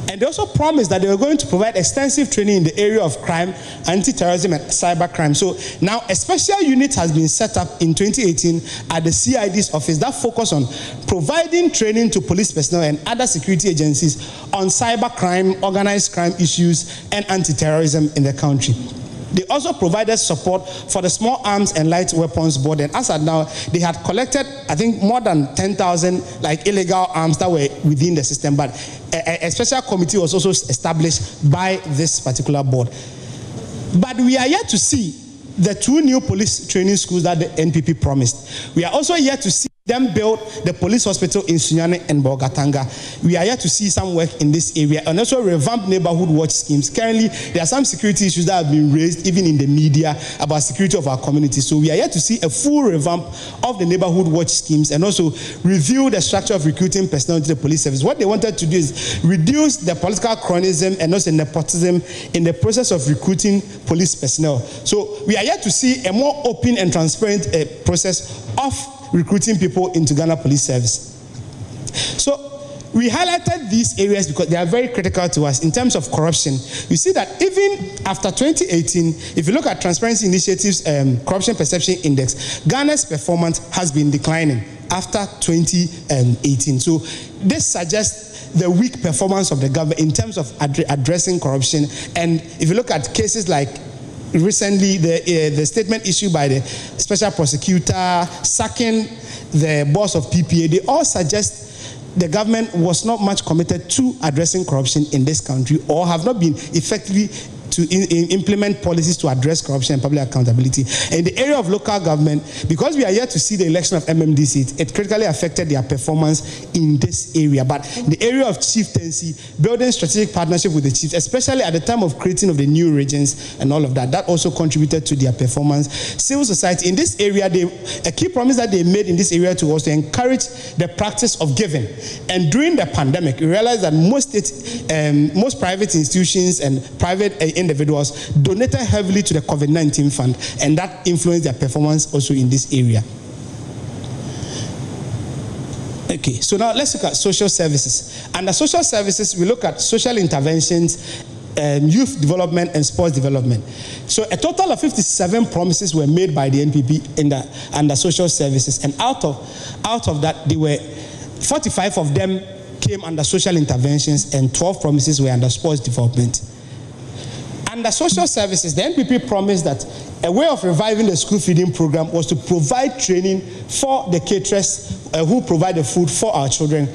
And they also promised that they were going to provide extensive training in the area of crime, anti-terrorism, and cybercrime. So now a special unit has been set up in 2018 at the CID's office that focus on providing training to police personnel and other security agencies on cybercrime, organized crime issues, and anti-terrorism in the country. They also provided support for the Small Arms and Light Weapons Board, and as of now, they had collected, I think, more than 10,000 like illegal arms that were within the system. But a special committee was also established by this particular board. But we are yet to see the 2 new police training schools that the NPP promised. We are also yet to see them build the police hospital in Sunyani and Bogatanga. We are yet to see some work in this area, and also revamp neighborhood watch schemes. Currently, there are some security issues that have been raised even in the media about security of our community. So we are yet to see a full revamp of the neighborhood watch schemes, and also review the structure of recruiting personnel to the police service. What they wanted to do is reduce the political cronyism and also nepotism in the process of recruiting police personnel. So we are yet to see a more open and transparent process of recruiting people into Ghana Police Service. So we highlighted these areas because they are very critical to us in terms of corruption. You see that even after 2018, if you look at Transparency Initiative's Corruption Perception Index, Ghana's performance has been declining after 2018. So this suggests the weak performance of the government in terms of addressing corruption. And if you look at cases like recently, the statement issued by the special prosecutor sacking the boss of PPA, they all suggest the government was not much committed to addressing corruption in this country, or have not been effectively to implement policies to address corruption and public accountability. In the area of local government, because we are yet to see the election of MMDC, it critically affected their performance in this area. But in the area of chieftaincy, building strategic partnership with the chiefs, especially at the time of creating of the new regions and all of that, that also contributed to their performance. Civil society, in this area, a key promise that they made in this area to also encourage the practice of giving. And during the pandemic, we realized that most private institutions and private individuals donated heavily to the COVID-19 fund, and that influenced their performance also in this area. Okay, so now let's look at social services. Under social services, we look at social interventions, youth development, and sports development. So a total of 57 promises were made by the NPP under social services, and out of that, there were 45 of them came under social interventions, and 12 promises were under sports development. Under social services, the NPP promised that a way of reviving the school feeding program was to provide training for the caterers who provide the food for our children,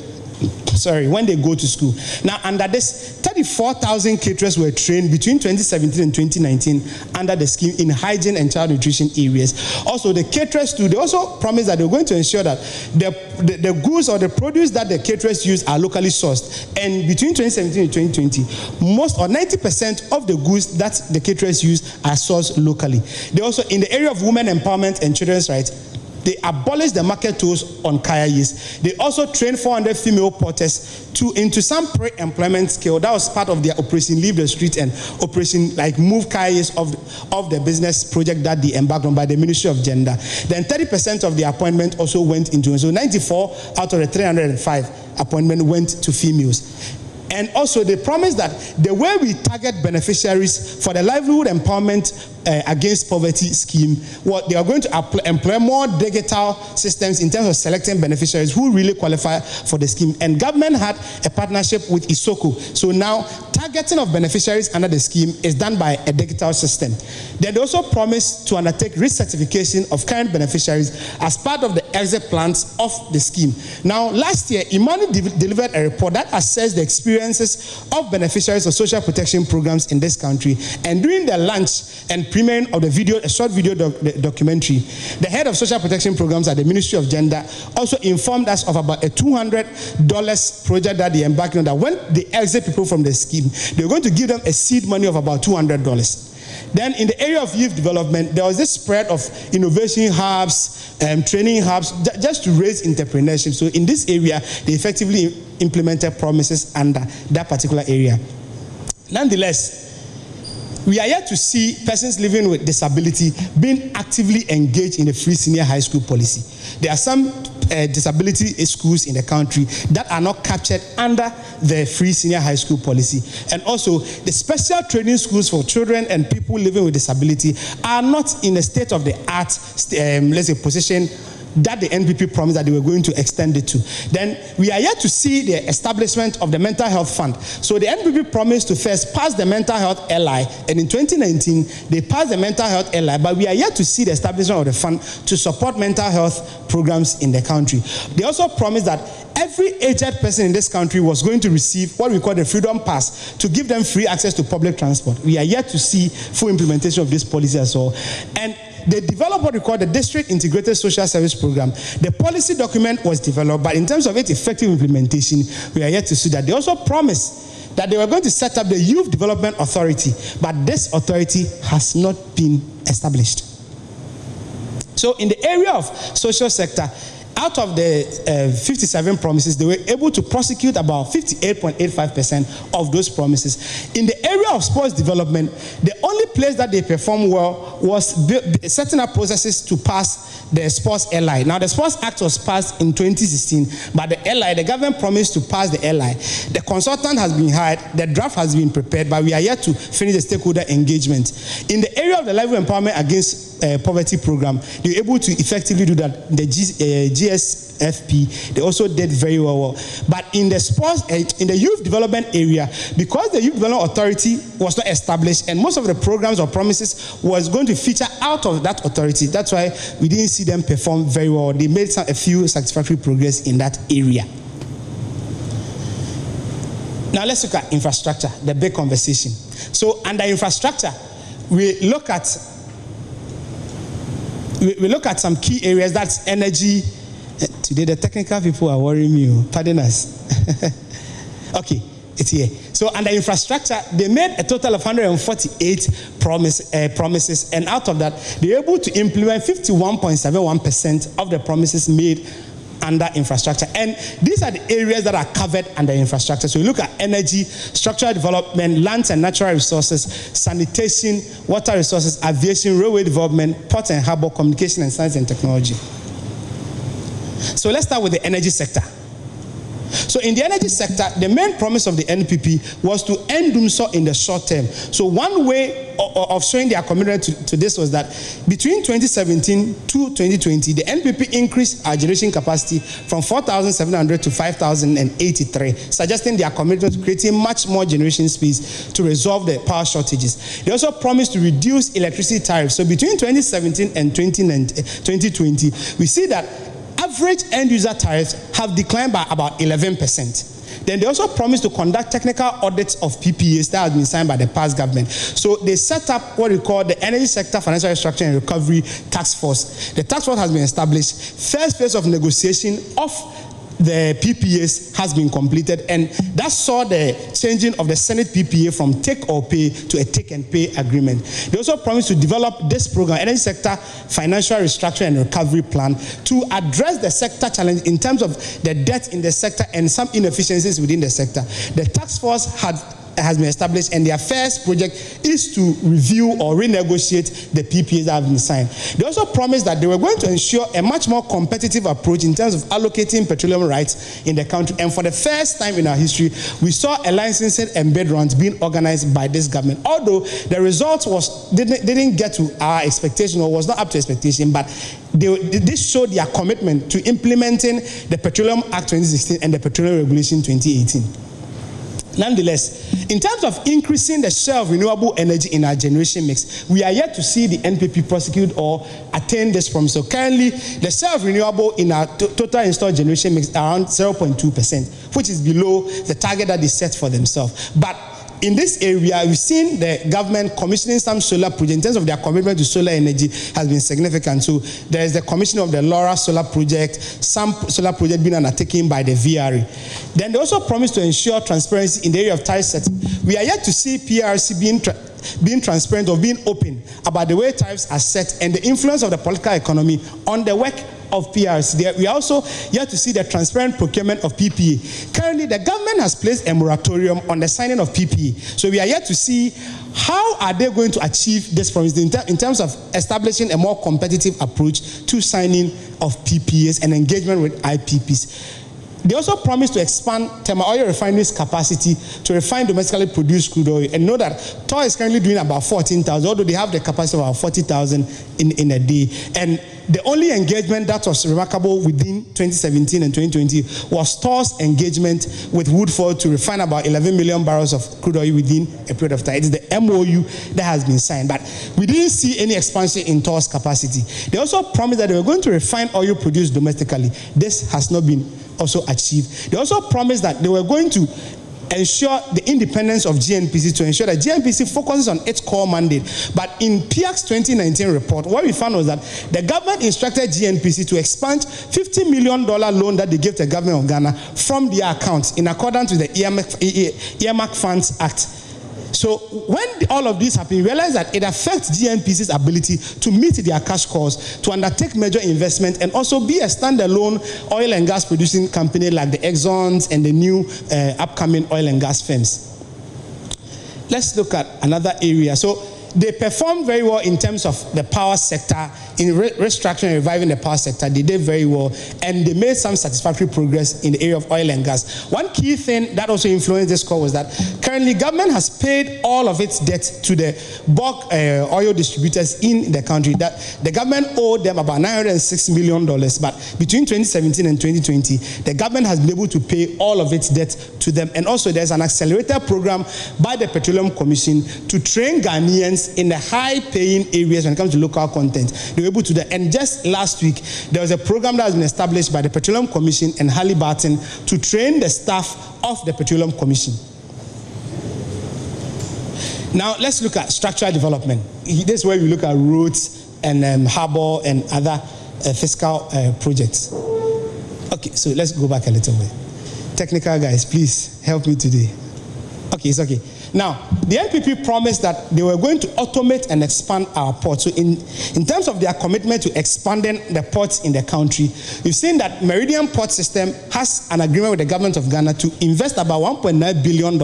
when they go to school. Now, under this, 34,000 caterers were trained between 2017 and 2019 under the scheme in hygiene and child nutrition areas. Also, the caterers too, they also promised that they were going to ensure that the goods or the produce that the caterers use are locally sourced. And between 2017 and 2020, most or 90% of the goods that the caterers use are sourced locally. They also, in the area of women empowerment and children's rights, they abolished the market tolls on kayayis. They also trained 400 female porters into some pre-employment skill. That was part of their Operation Leave the Street and Operation Move Kayayis of the business project that they embarked on by the Ministry of Gender. Then 30% of the appointment also went into, so 94 out of the 305 appointment went to females. And also they promised that the way we target beneficiaries for the livelihood empowerment against poverty scheme, they are going to employ more digital systems in terms of selecting beneficiaries who really qualify for the scheme. And government had a partnership with Isoko. So now targeting of beneficiaries under the scheme is done by a digital system. They also promised to undertake recertification of current beneficiaries as part of the exit plans of the scheme. Now, last year, Imani delivered a report that assessed the experiences of beneficiaries of social protection programs in this country. And during the launch and premiering of the a short video documentary, the head of social protection programs at the Ministry of Gender also informed us of about a $200 project that they embarked on, that when they exit people from the scheme, they're going to give them a seed money of about $200. Then in the area of youth development, there was this spread of innovation hubs, training hubs, just to raise entrepreneurship. So in this area, they effectively implemented promises under that particular area. Nonetheless, we are yet to see persons living with disability being actively engaged in the free senior high school policy. There are some disability schools in the country that are not captured under the free senior high school policy. And also, the special training schools for children and people living with disability are not in a state of the art, position that the NPP promised that they were going to extend it to. Then we are yet to see the establishment of the mental health fund. So the NPP promised to first pass the mental health LI, and in 2019 they passed the mental health LI, but we are yet to see the establishment of the fund to support mental health programs in the country. They also promised that every aged person in this country was going to receive what we call the Freedom Pass to give them free access to public transport. We are yet to see full implementation of this policy as well. And they developed what we call the District Integrated Social Service Program. The policy document was developed, but in terms of its effective implementation, we are yet to see that. They also promised that they were going to set up the Youth Development Authority, but this authority has not been established. So in the area of social sector, out of the 57 promises, they were able to prosecute about 58.85% of those promises. In the area of sports development, the only place that they performed well was setting up processes to pass the Sports LI. Now, the Sports Act was passed in 2016, but the LI, the government promised to pass the LI. The consultant has been hired, the draft has been prepared, but we are yet to finish the stakeholder engagement. In the area of the livelihood empowerment against poverty program, they were able to effectively do that. The GSFP, they also did very well. But in the sports, in the youth development area, because the Youth Development Authority was not established, and most of the programs or promises was going to feature out of that authority, that's why we didn't see them perform very well. They made a few satisfactory progress in that area. Now let's look at infrastructure, the big conversation. So under infrastructure, we look at some key areas. That's energy. Today the technical people are worrying me. Pardon us. Okay, it's here. So under infrastructure, they made a total of 148 promises, and out of that, they were able to implement 51.71% of the promises made under infrastructure. And these are the areas that are covered under infrastructure. So you look at energy, structural development, lands and natural resources, sanitation, water resources, aviation, railway development, port and harbor, communication and science and technology. So let's start with the energy sector. So in the energy sector, the main promise of the NPP was to end doom so in the short term. So one way of showing their commitment to this was that between 2017 to 2020, the NPP increased our generation capacity from 4,700 to 5,083, suggesting their commitment to creating much more generation space to resolve the power shortages. They also promised to reduce electricity tariffs. So between 2017 and 2020, we see that average end-user tariffs have declined by about 11%. Then they also promised to conduct technical audits of PPAs that have been signed by the past government. So they set up what we call the Energy Sector Financial Restructuring and Recovery Task Force. The task force has been established. First phase of negotiation of the PPAs has been completed, and that saw the changing of the Senate PPA from take or pay to a take and pay agreement. They also promised to develop this program, Energy Sector Financial Restructuring and Recovery Plan, to address the sector challenge in terms of the debt in the sector and some inefficiencies within the sector. The task force has been established, and their first project is to review or renegotiate the PPAs that have been signed. They also promised that they were going to ensure a much more competitive approach in terms of allocating petroleum rights in the country. And for the first time in our history, we saw a licensing and bid rounds being organized by this government. Although the results didn't get to our expectation or was not up to expectation, but this showed their commitment to implementing the Petroleum Act 2016 and the Petroleum Regulation 2018. Nonetheless, in terms of increasing the share of renewable energy in our generation mix, we are yet to see the NPP prosecute or attain this promise. So currently, the share of renewable in our total installed generation mix is around 0.2%, which is below the target that they set for themselves. But in this area, we've seen the government commissioning some solar projects. In terms of their commitment to solar energy has been significant. So there is the commissioning of the Laura solar project, some solar project being undertaken by the VRE. Then they also promised to ensure transparency in the area of tariff setting. We are yet to see PRC being transparent or being open about the way tariffs are set and the influence of the political economy on the work of PRC. We are also yet to see the transparent procurement of PPA. Currently, the government has placed a moratorium on the signing of PPA. So we are yet to see how are they going to achieve this promise in terms of establishing a more competitive approach to signing of PPAs and engagement with IPPs. They also promised to expand thermal oil refineries' capacity to refine domestically produced crude oil. And know that TOR is currently doing about 14,000, although they have the capacity of about 40,000 in a day. And the only engagement that was remarkable within 2017 and 2020 was TOR's engagement with Woodford to refine about 11 million barrels of crude oil within a period of time. It is the MOU that has been signed. But we didn't see any expansion in TOR's capacity. They also promised that they were going to refine oil produced domestically. This has not been also achieved. They also promised that they were going to ensure the independence of GNPC, to ensure that GNPC focuses on its core mandate. But in PIAC's 2019 report, what we found was that the government instructed GNPC to expunge $50 million loan that they gave to the government of Ghana from their accounts in accordance with the Earmark Funds Act. So when all of this happened, we realized that it affects GNPC's ability to meet their cash calls, to undertake major investment, and also be a standalone oil and gas producing company like the Exxons and the new upcoming oil and gas firms. Let's look at another area. So they performed very well in terms of the power sector, in restructuring and reviving the power sector. They did very well, and they made some satisfactory progress in the area of oil and gas. One key thing that also influenced this call was that currently government has paid all of its debt to the bulk oil distributors in the country. That the government owed them about $906 million, but between 2017 and 2020, the government has been able to pay all of its debt to them. And also there's an accelerator program by the Petroleum Commission to train Ghanaians in the high-paying areas when it comes to local content. They were able to do that. And just last week, there was a program that has been established by the Petroleum Commission and Halliburton to train the staff of the Petroleum Commission. Now, let's look at structural development. This is where we look at roads and harbor and other fiscal projects. Okay, so let's go back a little bit. Technical guys, please help me today. Okay, it's okay. Now, the NPP promised that they were going to automate and expand our ports. So in terms of their commitment to expanding the ports in the country, we've seen that Meridian Port System has an agreement with the government of Ghana to invest about $1.9 billion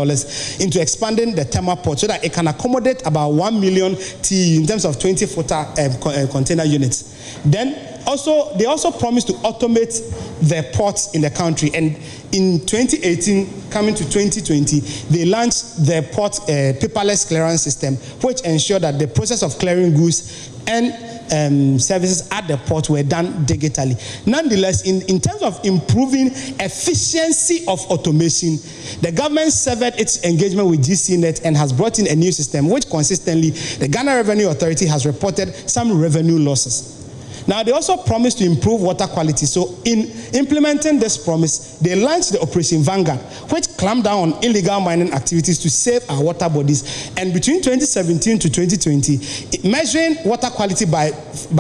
into expanding the Tema port so that it can accommodate about 1 million TEU in terms of 20-footer container units. Then, they also promised to automate the ports in the country, and in 2018, coming to 2020, they launched the port paperless clearance system, which ensured that the process of clearing goods and services at the port were done digitally. Nonetheless, in terms of improving efficiency of automation, the government severed its engagement with GCNet and has brought in a new system, which consistently, the Ghana Revenue Authority has reported some revenue losses. Now, they also promised to improve water quality. So, in implementing this promise, they launched the Operation Vanguard, which clamped down on illegal mining activities to save our water bodies. And between 2017 to 2020, measuring water quality by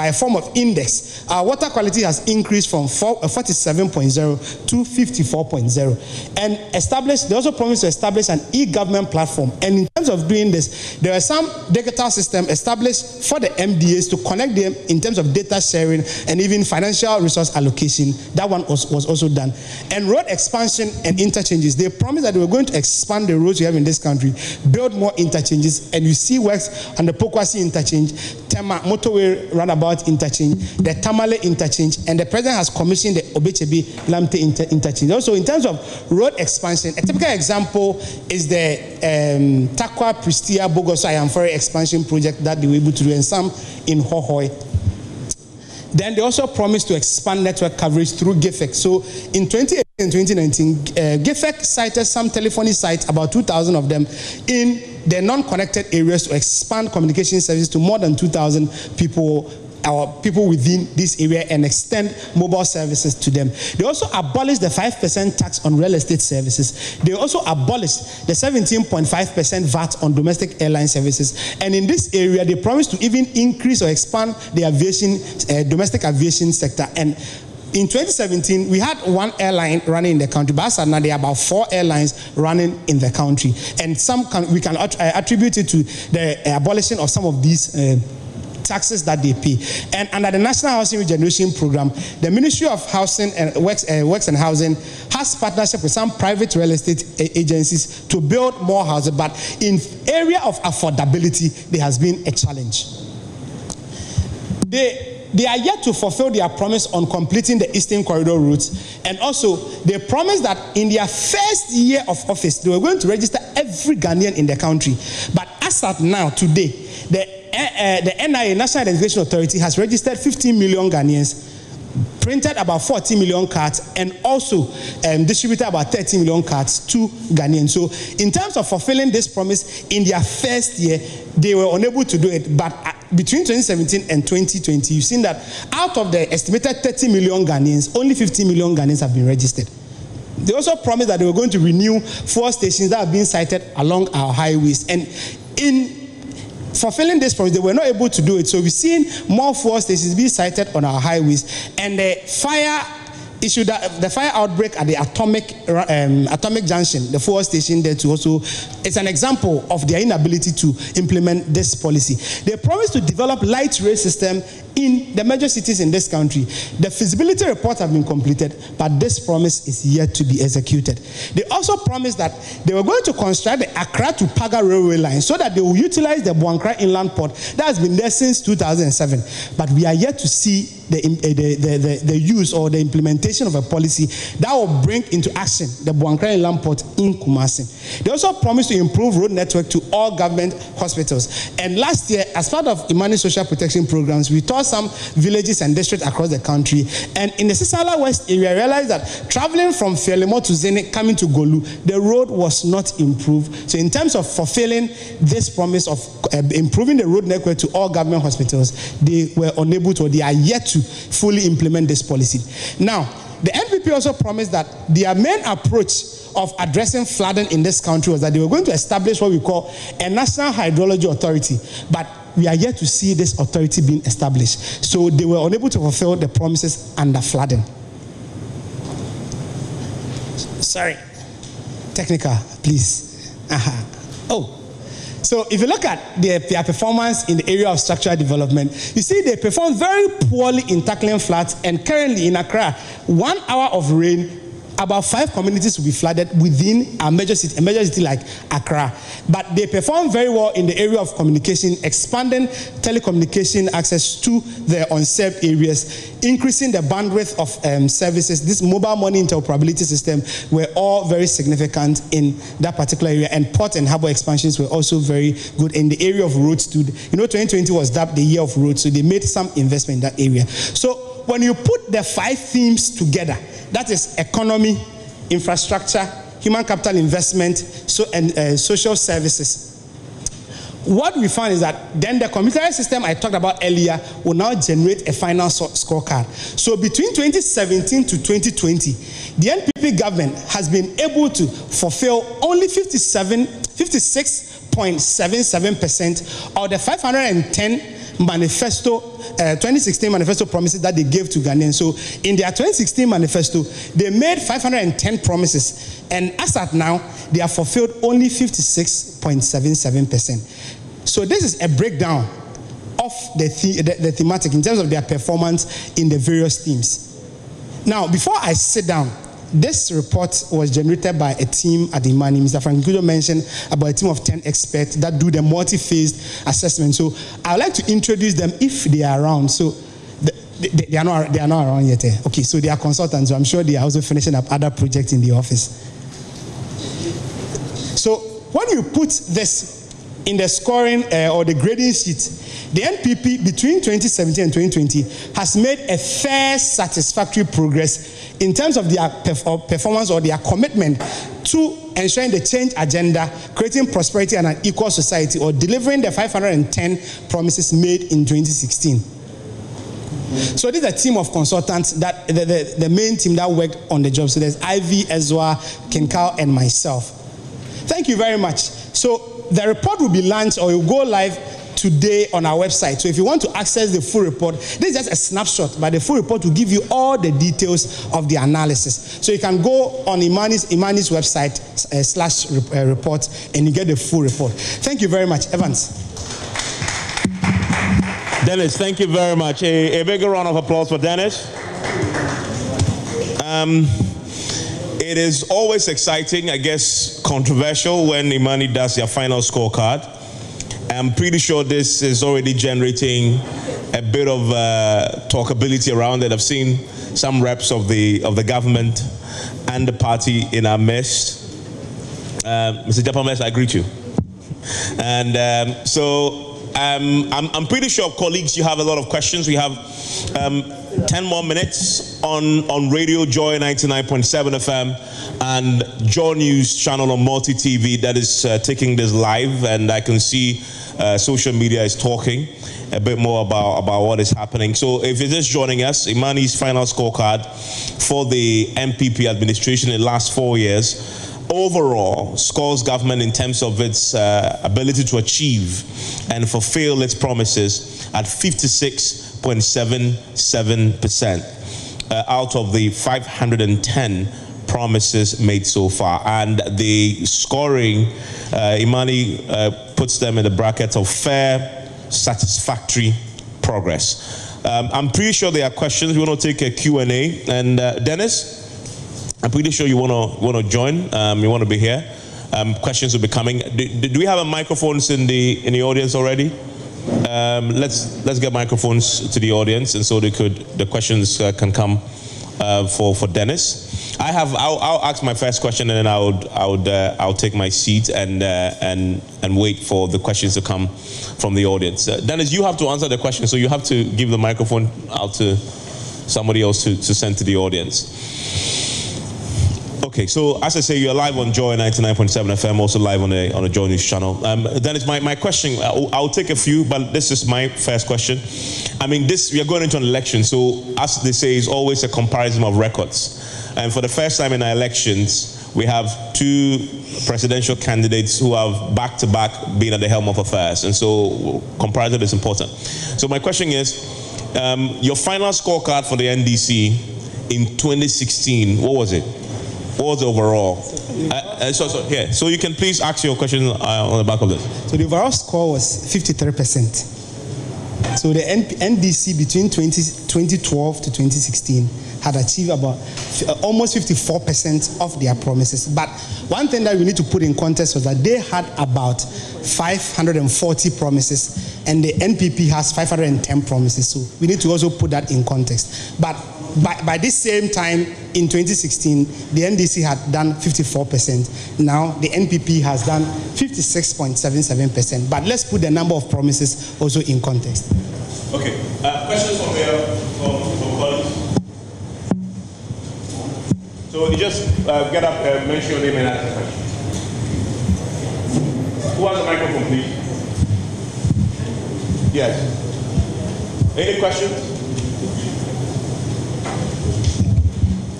a form of index, our water quality has increased from 47.0 to 54.0. And they also promised to establish an e-government platform. And in terms of doing this, there are some digital systems established for the MDAs to connect them in terms of data sharing and even financial resource allocation. That one was also done. And road expansion and interchanges. They promised that they were going to expand the roads we have in this country, build more interchanges, and you see works on the Pokwasi interchange, Tema motorway roundabout interchange, the Tamale interchange, and the president has commissioned the Obechebi Lamte interchange. Also, in terms of road expansion, a typical example is the Takwa Pristia Bogoso Ayamfere expansion project that they were able to do, and some in Hohoi. Then they also promised to expand network coverage through GIFEC. So in 2018 and 2019, GIFEC cited some telephony sites, about 2,000 of them, in the non-connected areas to expand communication services to more than 2,000 people, or people within this area, and extend mobile services to them. They also abolished the 5% tax on real estate services. They also abolished the 17.5% VAT on domestic airline services. And in this area, they promised to even increase or expand the aviation, domestic aviation sector. And in 2017, we had one airline running in the country, but now there are about 4 airlines running in the country. And we can attribute it to the abolition of some of these taxes that they pay. And under the National Housing Regeneration Program, the Ministry of Housing and Works and Housing has partnership with some private real estate agencies to build more houses, but in area of affordability, there has been a challenge. They are yet to fulfill their promise on completing the Eastern Corridor routes, and also they promised that in their first year of office, they were going to register every Ghanaian in the country. But as of now, today, the NIA, National Identification Authority, has registered 15 million Ghanaians, printed about 40 million cards, and also distributed about 30 million cards to Ghanaians. So in terms of fulfilling this promise in their first year, they were unable to do it. But between 2017 and 2020, you've seen that out of the estimated 30 million Ghanaians, only 15 million Ghanaians have been registered. They also promised that they were going to renew 4 stations that have been sited along our highways. And in fulfilling this promise, they were not able to do it. So we've seen more 4 stations being sited on our highways. And the fire issue, the fire outbreak at the Atomic Junction, the 4 station there too, also, it's an example of their inability to implement this policy. They promised to develop light rail system in the major cities in this country. The feasibility reports have been completed, but this promise is yet to be executed. They also promised that they were going to construct the Accra to Paga railway line so that they will utilize the Buankra Inland Port that has been there since 2007. But we are yet to see the use or the implementation of a policy that will bring into action the Buankra Inland Port in Kumasi. They also promised to improve road network to all government hospitals. And last year, as part of IManifesto social protection programs, we toured some villages and districts across the country. And in the Sisala West area, I realized that traveling from Fielimo to Zene, coming to Golu, the road was not improved. So in terms of fulfilling this promise of improving the road network to all government hospitals, they were unable to, or they are yet to fully implement this policy. Now, the NPP also promised that their main approach of addressing flooding in this country was that they were going to establish what we call a National Hydrology Authority, but we are yet to see this authority being established. So they were unable to fulfill the promises under flooding. Sorry, technical, please. Oh. So if you look at their performance in the area of structural development, you see they perform very poorly in tackling floods, and currently in Accra, 1 hour of rain, about 5 communities will be flooded within a major city like Accra. But they perform very well in the area of communication, expanding telecommunication access to the unserved areas, increasing the bandwidth of services. This mobile money interoperability system were all very significant in that particular area, and port and harbor expansions were also very good in the area of roads too. 2020 was dubbed the year of roads, so they made some investment in that area. So when you put the 5 themes together, that is economy, infrastructure, human capital investment, and social services, what we found is that then the computerized system I talked about earlier will now generate a final scorecard. So between 2017 to 2020, the NPP government has been able to fulfill only 56.77% of the 510 manifesto, 2016 manifesto promises that they gave to Ghanaians. So in their 2016 manifesto, they made 510 promises, and as at now, they have fulfilled only 56.77%. So this is a breakdown of the thematic in terms of their performance in the various themes. Now, before I sit down, this report was generated by a team at Imani. Mr. Frank Kujo mentioned about a team of 10 experts that do the multi-phased assessment. So I would like to introduce them if they are around. So they are not around yet. Okay, so they are consultants. So I'm sure they are also finishing up other projects in the office. So when you put this in the scoring or the grading sheet, the NPP between 2017 and 2020 has made a fair, satisfactory progress in terms of their performance or their commitment to ensuring the change agenda, creating prosperity and an equal society, or delivering the 510 promises made in 2016. So this is a team of consultants, that the main team that worked on the job. So there's Ivy, Ezra, Kinkao, and myself. Thank you very much. So the report will be launched or will go live today on our website. So if you want to access the full report, this is just a snapshot, but the full report will give you all the details of the analysis. So you can go on Imani's website /report and you get the full report. Thank you very much. Evans. Dennis, thank you very much. A big round of applause for Dennis. It is always exciting, I guess controversial, when Imani does their final scorecard. I'm pretty sure this is already generating a bit of talkability around it. I've seen some reps of the government and the party in our midst. Mr. Japames, I greet you. And I'm pretty sure, colleagues, you have a lot of questions. We have 10 more minutes on Radio Joy 99.7 FM and JoyNews channel on Multi TV that is taking this live, and I can see social media is talking a bit more about what is happening. So if you're just joining us, Imani's final scorecard for the NPP administration in the last 4 years overall scores government in terms of its ability to achieve and fulfill its promises at 56.77% out of the 510 promises made so far. And the scoring, Imani puts them in the bracket of fair, satisfactory progress. I'm pretty sure there are questions. We want to take a Q&A. And Dennis, I'm pretty sure you want to join. You want to be here. Questions will be coming. Do we have microphones in the audience already? Let's get microphones to the audience, and so the questions can come for Dennis. I'll ask my first question, and then I'll take my seat and wait for the questions to come from the audience. Dennis, you have to answer the question, so you have to give the microphone out to somebody else to send to the audience. Okay, so as I say, you're live on Joy 99.7 FM, also live on the JoyNews channel. Dennis, my question, I'll take a few, but this is my first question. I mean, we are going into an election, so as they say, it's always a comparison of records. And for the first time in our elections, we have two presidential candidates who have back-to-back been at the helm of affairs, and so comparison is important. So my question is, your final scorecard for the NDC in 2016, what was it? What was the overall? So you can please ask your question on the back of this. So the overall score was 53%. So the NDC between 2012 to 2016 had achieved about almost 54% of their promises. But one thing that we need to put in context was that they had about 540 promises, and the NPP has 510 promises. So we need to also put that in context. But by this same time in 2016, the NDC had done 54%. Now the NPP has done 56.77%. But let's put the number of promises also in context. Okay. Questions from colleagues? So you just get up, mention your name and ask a question. Who has the microphone, please? Yes. Any questions?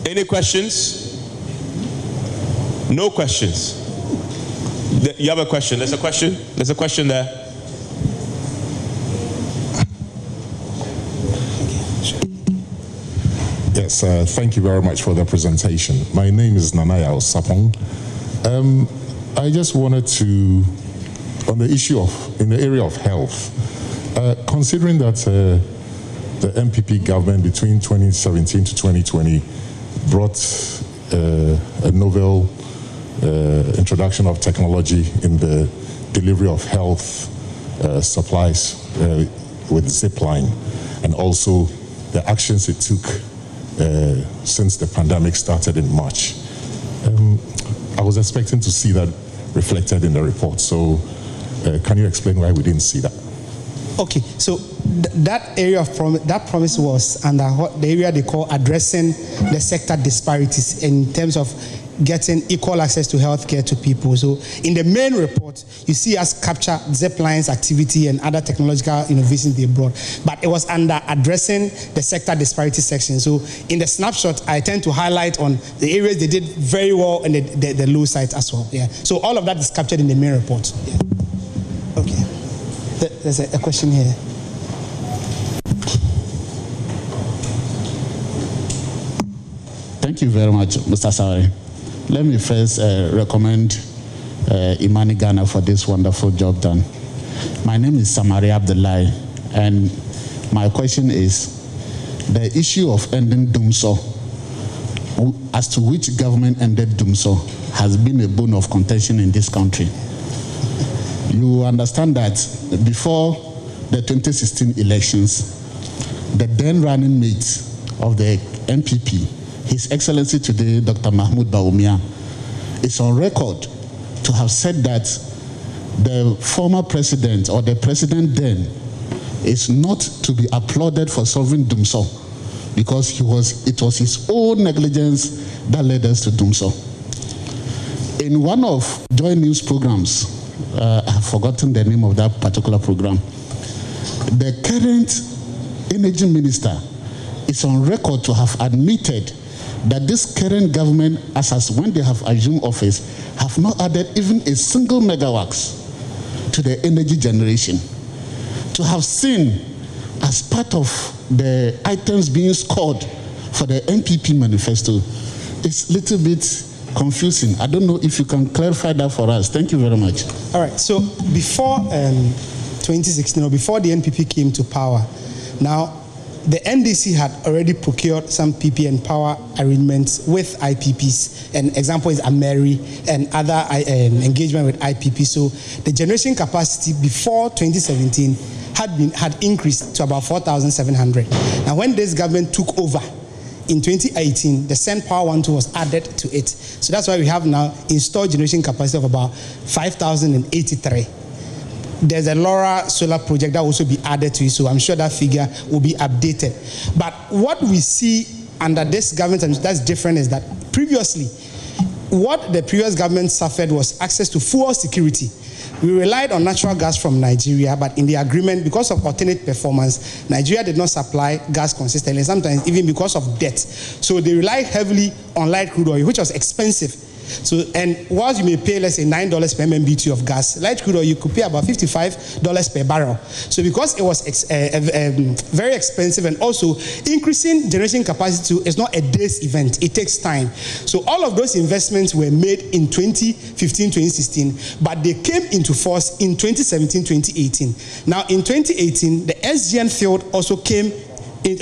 Any questions? No questions. You have a question? There's a question? There's a question there. Yes, thank you very much for the presentation. My name is Nanaya Osapong. I just wanted to, on the issue of, in the area of health, considering that the NPP government between 2017 to 2020 brought a novel introduction of technology in the delivery of health supplies with Zipline, and also the actions it took since the pandemic started in March. I was expecting to see that reflected in the report, so can you explain why we didn't see that? Okay, so that area of that promise was under the area they call addressing the sector disparities in terms of getting equal access to healthcare to people. So in the main report, you see us capture Zipline's activity and other technological innovations they brought, but it was under addressing the sector disparity section. So in the snapshot, I tend to highlight on the areas they did very well and the low sides as well. Yeah. So all of that is captured in the main report. Yeah. Okay. There's a question here. Thank you very much, Mr. Sawari. Let me first recommend Imani Ghana for this wonderful job done. My name is Samari Abdullahi, and my question is, the issue of ending Dumso, as to which government ended Dumso, has been a bone of contention in this country. You understand that before the 2016 elections, the then running mate of the NPP, His Excellency today, Dr. Mahmoud Bawumia, is on record to have said that the former president, or the president then, is not to be applauded for solving Dumso, because it was his own negligence that led us to Dumso. In one of JoyNews programs, I've forgotten the name of that particular program, the current energy minister is on record to have admitted that this current government, as when they have assumed office, have not added even a single megawatt to the energy generation. To have seen as part of the items being scored for the NPP manifesto is a little bit confusing. I don't know if you can clarify that for us. Thank you very much. All right, so before 2016, or before the NPP came to power, now the NDC had already procured some PPN power arrangements with IPPs. An example is Ameri and other engagement with IPP. So the generation capacity before 2017 had increased to about 4,700. Now when this government took over in 2018, the Send Power 1-2 was added to it. So that's why we have now installed generation capacity of about 5,083. There's a LoRa solar project that will also be added to it, so I'm sure that figure will be updated. But what we see under this government, and that's different, is that previously, what the previous government suffered was access to fuel security. We relied on natural gas from Nigeria, but in the agreement, because of alternate performance, Nigeria did not supply gas consistently, sometimes even because of debt. So they relied heavily on light crude oil, which was expensive. So, and whilst you may pay, let's say, $9 per MMBTU of gas, light crude oil, you could pay about $55 per barrel. So because it was very expensive, and also increasing generation capacity is not a day's event, it takes time. So all of those investments were made in 2015, 2016, but they came into force in 2017, 2018. Now in 2018, the SGN field also came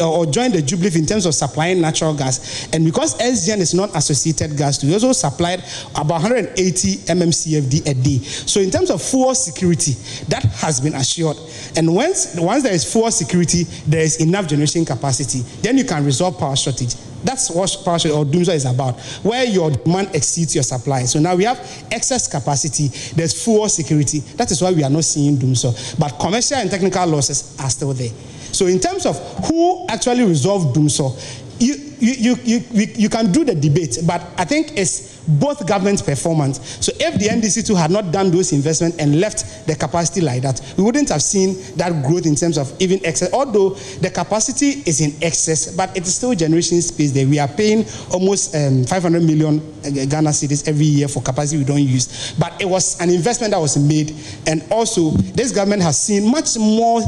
or joined the Jubilee in terms of supplying natural gas. And because SGN is not associated gas, we also supplied about 180 mmCFD a day. So in terms of fuel security, that has been assured. And once there is fuel security, there is enough generation capacity, then you can resolve power shortage. That's what power shortage or doomsday is about, where your demand exceeds your supply. So now we have excess capacity, there's fuel security. That is why we are not seeing doomsday. But commercial and technical losses are still there. So in terms of who actually resolved doomsday, you can do the debate, but I think it's both government's performance. So if the NDC2 had not done those investments and left the capacity like that, we wouldn't have seen that growth in terms of even excess, although the capacity is in excess, but it is still generation space there. We are paying almost 500 million Ghana cedis every year for capacity we don't use. But it was an investment that was made, and also this government has seen much more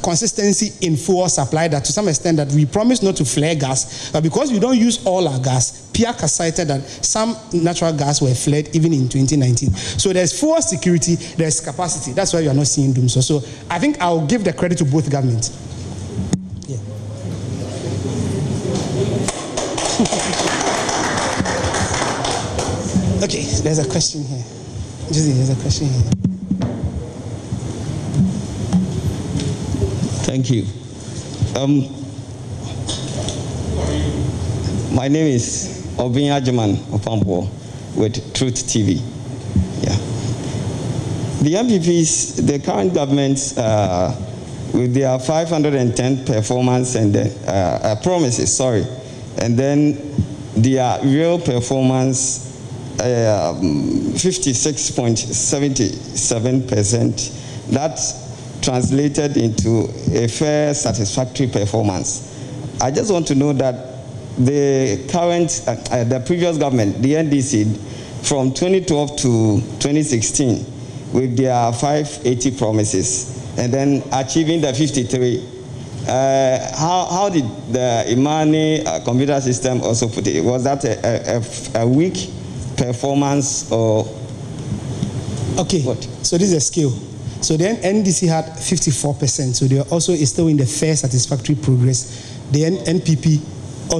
consistency in fuel supply, that to some extent that we promised not to flare gas, but because we don't use all our gas, PIAC has cited that some natural gas were flared even in 2019. So there's fuel security, there's capacity. That's why you are not seeing doomsday. So I think I'll give the credit to both governments. Yeah. Okay, there's a question here. Josie, there's a question here. Thank you. My name is Obin Ajaman Opambo with Truth TV. Yeah. The MPPs, the current government, with their 510 performance and promises, and then their real performance, 56.77%, that translated into a fair, satisfactory performance. I just want to know that the current, the previous government, the NDC, from 2012 to 2016, with their 580 promises, and then achieving the 53, how did the Imani computer system also put it? Was that a weak performance, or? Okay, what? So this is a scale. So then NDC had 54%, so they are also still in the fair, satisfactory progress. The NPP